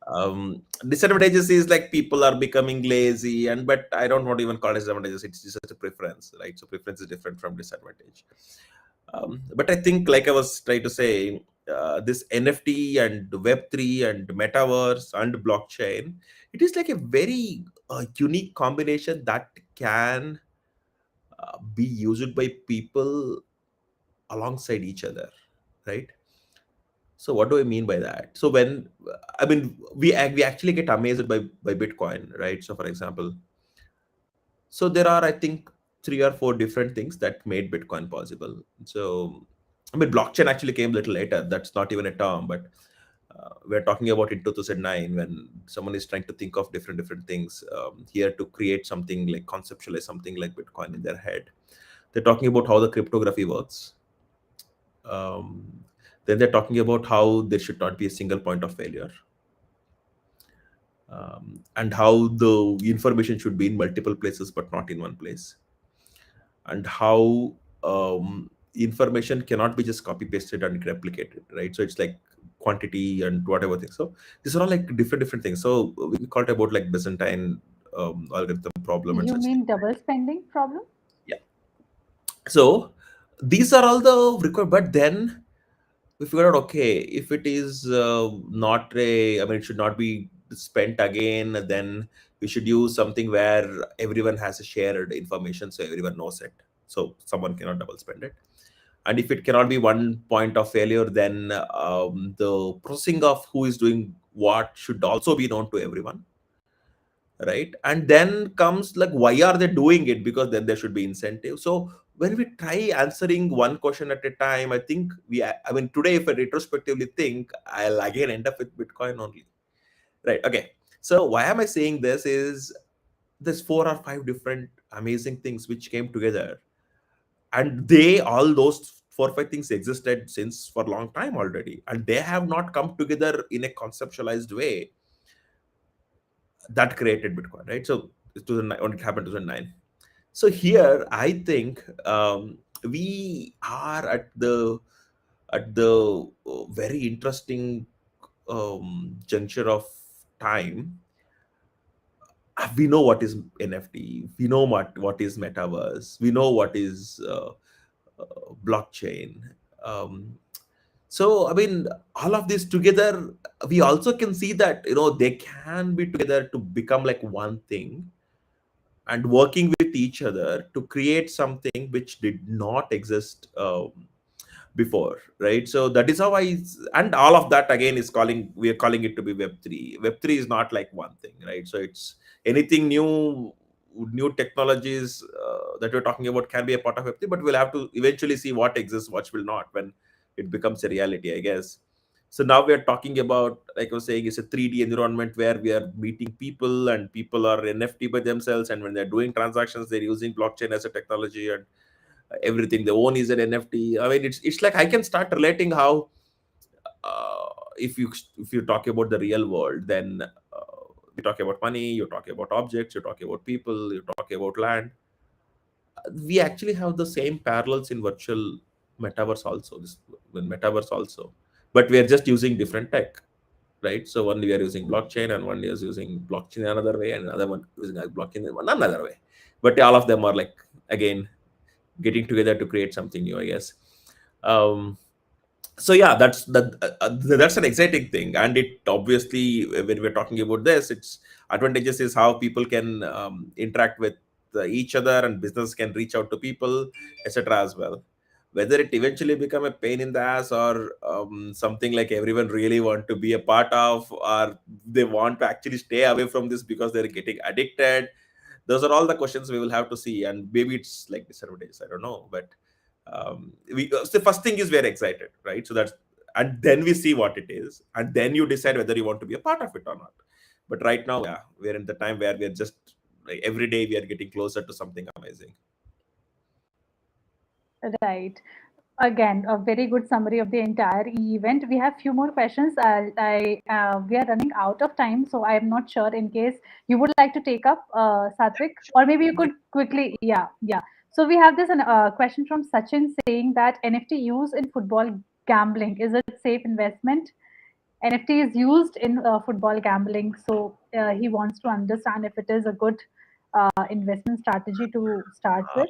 Mhm. Disadvantages is like people are becoming lazy, and but I don't want to even call it disadvantages. It's just a preference, right? So preference is different from disadvantage. But I think, like I was trying to say, this NFT and Web3 and Metaverse and blockchain, it is like a very unique combination that can be used by people alongside each other, right? So what do I mean by that? So when I mean we actually get amazed by Bitcoin, right? So for example, so there are, I think, three or four different things that made Bitcoin possible. So I mean blockchain actually came a little later. That's not even a term, but we're talking about in 2009 when someone is trying to think of different things here to create something like conceptualize something like Bitcoin in their head. They're talking about how the cryptography works. Um, then they're talking about how there should not be a single point of failure, and how the information should be in multiple places but not in one place, and how information cannot be just copy pasted and replicated, right? So it's like quantity and whatever thing. So these are all like different things. So we call it about like Byzantine algorithm problem and You such things. mean double spending problem? Yeah. So these are all the required, but then we figured out, okay, if it is not a, I mean, it should not be spent again, then we should use something where everyone has a shared information so everyone knows it, so someone cannot double spend it. And if it cannot be one point of failure, then the processing of who is doing what should also be known to everyone, right? And then comes like, why are they doing it? Because then there should be incentive. So when we try answering one question at a time, I think I mean today if I retrospectively think, I'll again end up with Bitcoin only, right? Okay, so why am I saying this is there's four or five different amazing things which came together, and they all those four or five things existed since for a long time already, and they have not come together in a conceptualized way that created Bitcoin, right? So it was when it happened 2009. So here I think we are at the very interesting juncture of time. We know what is NFT, we know what is metaverse, we know what is blockchain. um, so I mean all of this together, we also can see that they can be together to become like one thing, and working with each other to create something which did not exist before, right? So that is how and all of that again is calling we are calling it to be Web3. Web3 is not like one thing, right? So it's anything new technologies that we're talking about can be a part of Web3, but we'll have to eventually see what exists, what will not, when it becomes a reality, I guess. So now we are talking about, like I was saying, it's a 3D environment where we are meeting people, and people are NFT by themselves, and when they're doing transactions, they're using blockchain as a technology, and everything they own is an NFT. I mean, it's like I can start relating how if you talk about the real world, then we talk about money, you're talking about objects, you're talking about people, you're talking about land. We actually have the same parallels in virtual metaverse also, this in metaverse also, but we are just using different tech, right? So one we are using blockchain, and one is using blockchain another way, and another one using blockchain in another way. But all of them are like again getting together to create something new, I guess. Um, so yeah, that's an exciting thing, and it obviously when we're talking about this, its advantages is how people can interact with each other, and business can reach out to people, etc. as well. Whether it eventually become a pain in the ass, or something like everyone really want to be a part of, or they want to actually stay away from this because they're getting addicted, those are all the questions we will have to see, and maybe it's like disadvantages, I don't know. But we so the first thing is we're excited, right? So that's, and then we see what it is, and then you decide whether you want to be a part of it or not. But right now, yeah, we're in the time where we're just like every day we are getting closer to something amazing. Right. Again, a very good summary of the entire event. We have few more questions. We are running out of time, so I am not sure in case you would like to take up, Sathvik, or maybe you could quickly. Yeah, yeah. So we have this question from Sachin saying that NFT use in football gambling, is it safe investment? NFT is used in football gambling, so he wants to understand if it is a good investment strategy to start with.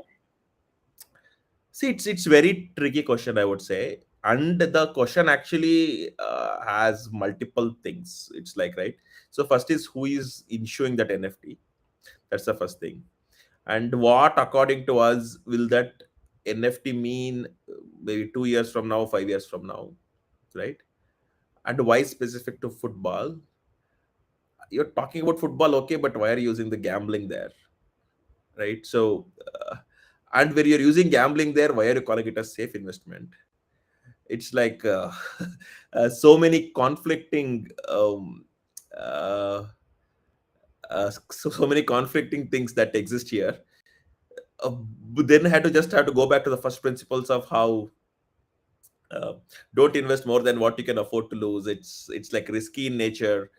See, it's very tricky question, I would say, and the question actually has multiple things. It's like, right. So first is who is issuing that NFT. That's the first thing. And what, according to us, will that NFT mean maybe 2 years from now, 5 years from now, right? And why specific to football? You're talking about football, okay, but why are you using the gambling there, right? So, and when you're using gambling there, why are you calling it a safe investment? It's like so many conflicting uh, so many conflicting things that exist here. But then had to just have to go back to the first principles of how uh, don't invest more than what you can afford to lose. It's like risky in nature.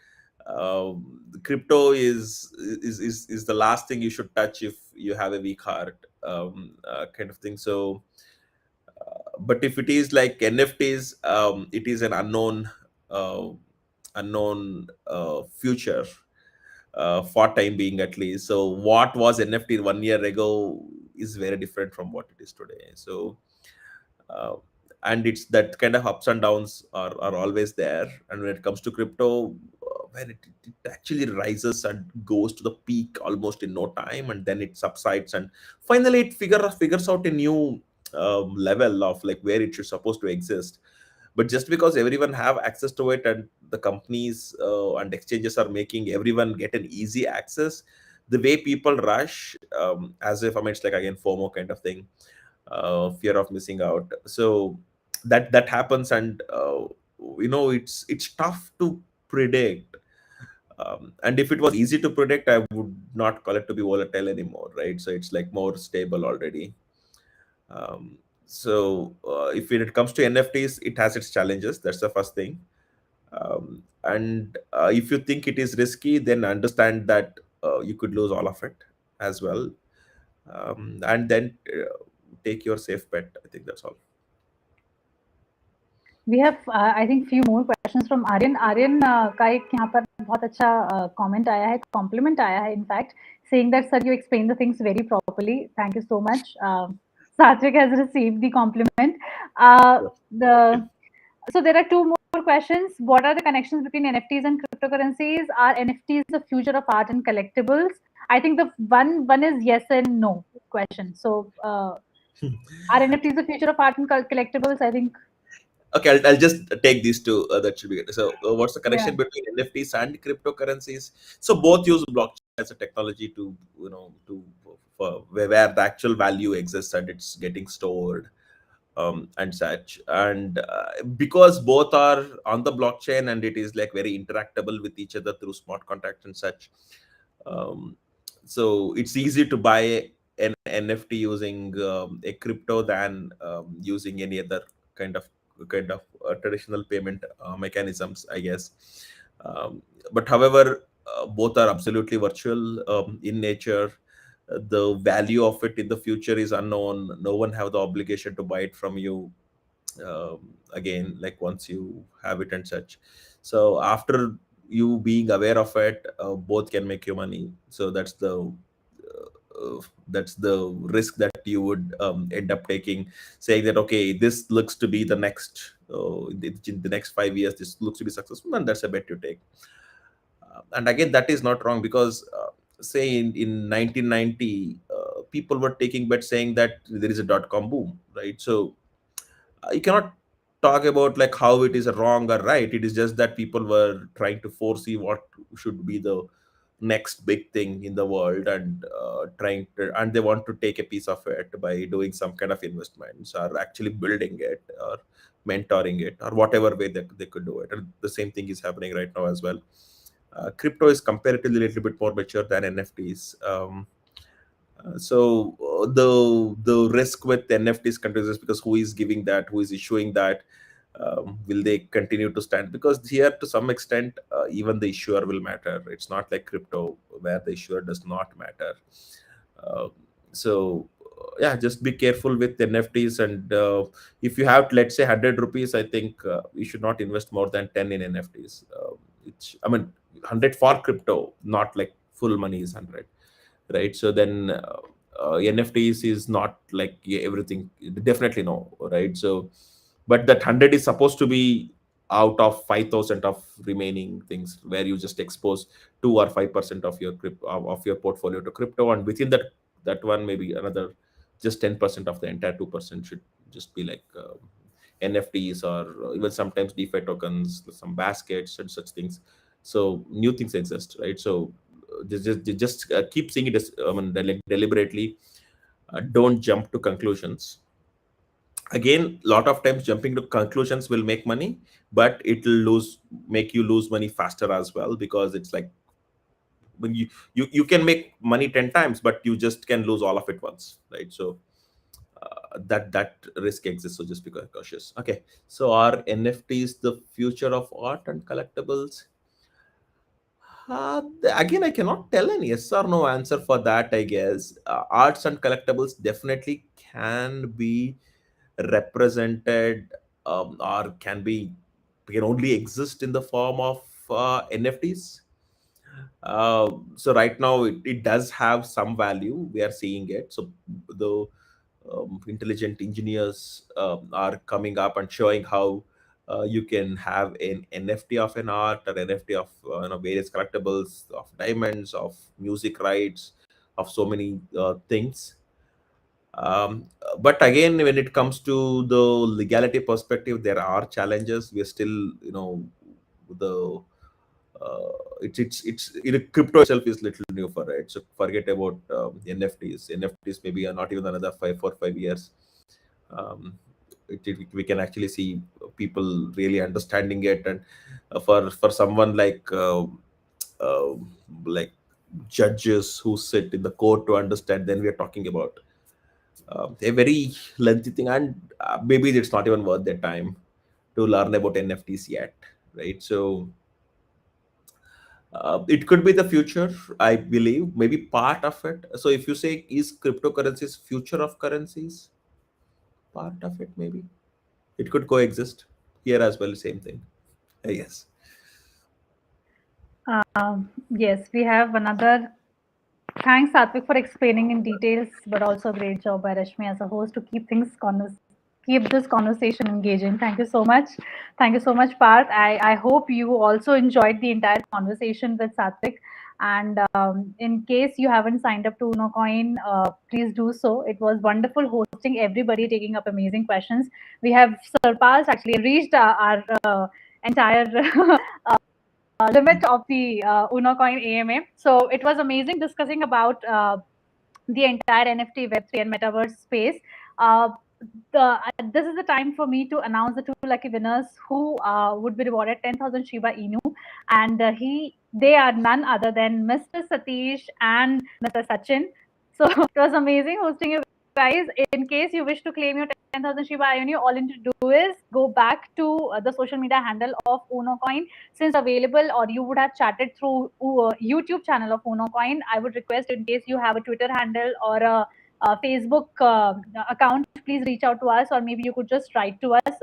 Crypto is the last thing you should touch if you have a weak heart, kind of thing. So but if it is like NFTs, it is an uh, unknown future, for time being at least. So what was NFT 1 year ago is very different from what it is today. So uh, and it's that kind of ups and downs are always there. And when it comes to crypto, when it actually rises and goes to the peak almost in no time, and then it subsides, and finally it figures out a new level of like where it should supposed to exist. But just because everyone have access to it, and the companies and exchanges are making everyone get an easy access, the way people rush, as if, I mean, it's like again FOMO kind of thing, fear of missing out. So that happens, and it's tough to predict. And if it was easy to predict, I would not call it to be volatile anymore, right? So it's like more stable already. So if it comes to NFTs, it has its challenges. That's the first thing. And if you think it is risky, then understand that you could lose all of it as well. And then take your safe bet. I think that's all. We have, I think, few more questions from Aryan. Aryan का एक यहाँ पर बहुत अच्छा comment आया है, compliment आया है, in fact, saying that sir, you explain the things very properly. Thank you so much. Satvik has received the compliment. Uh, the So there are two more questions. What are the connections between NFTs and cryptocurrencies? Are NFTs the future of art and collectibles? I think the one is yes and no question. So are NFTs the future of art and collectibles? I think Okay, I'll just take these two. That should be good. So, what's the yeah. connection between NFTs and cryptocurrencies? So, both use blockchain as a technology to, for where the actual value exists and it's getting stored, and such. And because both are on the blockchain and it is like very interactable with each other through smart contracts and such, um, so it's easy to buy an NFT using a crypto than using any other kind of traditional payment mechanisms, I guess. um, but however, both are absolutely virtual in nature. The value of it in the future is unknown. No one have the obligation to buy it from you, again, like once you have it and such. So after you being aware of it, both can make you money. So that's the risk that you would end up taking, saying that okay, this looks to be the next, in the next 5 years this looks to be successful, and that's a bet you take. And again, that is not wrong, because say in 1990, people were taking bets saying that there is a dot-com boom, right? So you cannot talk about like how it is a wrong or right. It is just that people were trying to foresee what should be the next big thing in the world, and and they want to take a piece of it by doing some kind of investments, or actually building it, or mentoring it, or whatever way they could do it. And the same thing is happening right now as well. Crypto is comparatively a little bit more mature than NFTs. The risk with NFTs continues because who is giving that, who is issuing that, will they continue to stand? Because here, to some extent, even the issuer will matter. It's not like crypto where the issuer does not matter. Uh, yeah, just be careful with NFTs. And if you have, let's say, 100 rupees, I think you should not invest more than 10 in NFTs. I mean, 100 for crypto, not like full money is 100, right? So then NFTs is not like, yeah, everything, definitely no, right? So but that 100 is supposed to be out of 5,000 of remaining things, where you just expose 2 or 5% of your of your portfolio to crypto, and within that one, maybe another just 10% of the entire 2% should just be like NFTs, or even sometimes DeFi tokens, some baskets and such things. So new things exist, right? So just keep seeing it as, I mean, deliberately. Don't jump to conclusions. Again, a lot of times jumping to conclusions will make money, but it will make you lose money faster as well, because it's like, when you can make money 10 times, but you just can lose all of it once, right? So that risk exists, so just be cautious. Okay, so are NFTs the future of art and collectibles? Again, I cannot tell an yes or no answer for that. I guess arts and collectibles definitely can be represented, or can only exist in the form of NFTs. So right now, it does have some value. We are seeing it. So the intelligent engineers are coming up and showing how you can have an NFT of an art, or NFT of various collectibles, of diamonds, of music rights, of so many things. But again, when it comes to the legality perspective, there are challenges. We are still, the crypto itself is little new for it. So forget about NFTs. NFTs maybe are not even another 5 4 5 years. Um, we can actually see people really understanding it, and for someone uh, like judges who sit in the court to understand, then we are talking about a very lengthy thing, and maybe it's not even worth their time to learn about NFTs yet, right? So it could be the future, I believe, maybe part of it. So if you say, is cryptocurrencies future of currencies? Part of it, maybe. It could coexist here as well, same thing, I guess. Yes, we have another. Thanks, Sathvik, for explaining in details, but also a great job by Rashmi as a host to keep this conversation engaging. Thank you so much. Thank you so much, Parth. I hope you also enjoyed the entire conversation with Sathvik. And in case you haven't signed up to Unocoin, please do so. It was wonderful hosting everybody, taking up amazing questions. We have surpassed, actually reached our entire limit of the Unocoin AMA. So it was amazing discussing about the entire NFT, Web3, and Metaverse space. Uh, this is the time for me to announce the two lucky winners who would be rewarded 10,000 Shiba Inu, and they are none other than Mr. Satish and Mr. Sachin. So it was amazing hosting you guys. In case you wish to claim your 10,000 Shiba Inu, all you need to do is go back to the social media handle of Unocoin. Since available, or you would have chatted through YouTube channel of Unocoin, I would request, in case you have a Twitter handle or a Facebook account, please reach out to us, or maybe you could just write to us,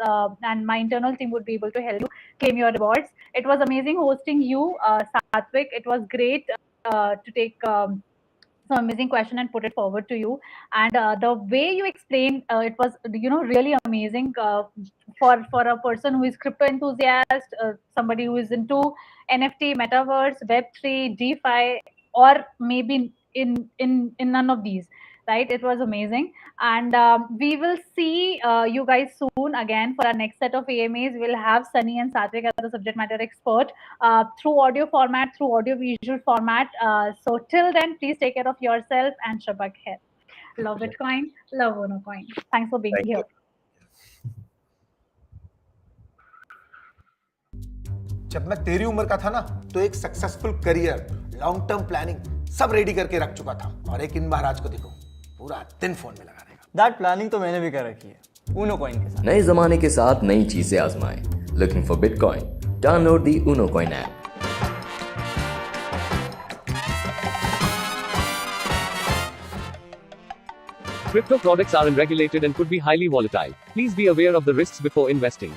and my internal team would be able to help you claim your rewards. It was amazing hosting you, Sathvik. It was great to take some amazing question and put it forward to you. And the way you explained, it was, really amazing, for a person who is crypto enthusiast, somebody who is into NFT, Metaverse, Web3, DeFi, or maybe in none of these, right? It was amazing. And we will see you guys soon again for our next set of AMAs. We'll have Sunny and Sathvik as the subject matter expert, through audio format, through audio visual format. So till then, please take care of yourself and Shabak hai. Love Bitcoin, love Unocoin. Thanks for being Thank here. you. जब मैं तेरी उम्र का था ना, तो एक successful career, long term planning, सब रेडी करके रख चुका था और एक इन महाराज को देखो पूरा दिन फोन में लगा रहेगा। दैट प्लानिंग तो मैंने भी कर रखी है Unocoin के साथ। नए जमाने के साथ नई चीजें आजमाएं। Looking for bitcoin? Download the Unocoin app. Crypto products are unregulated and could be highly volatile. Please be aware of the risks before investing.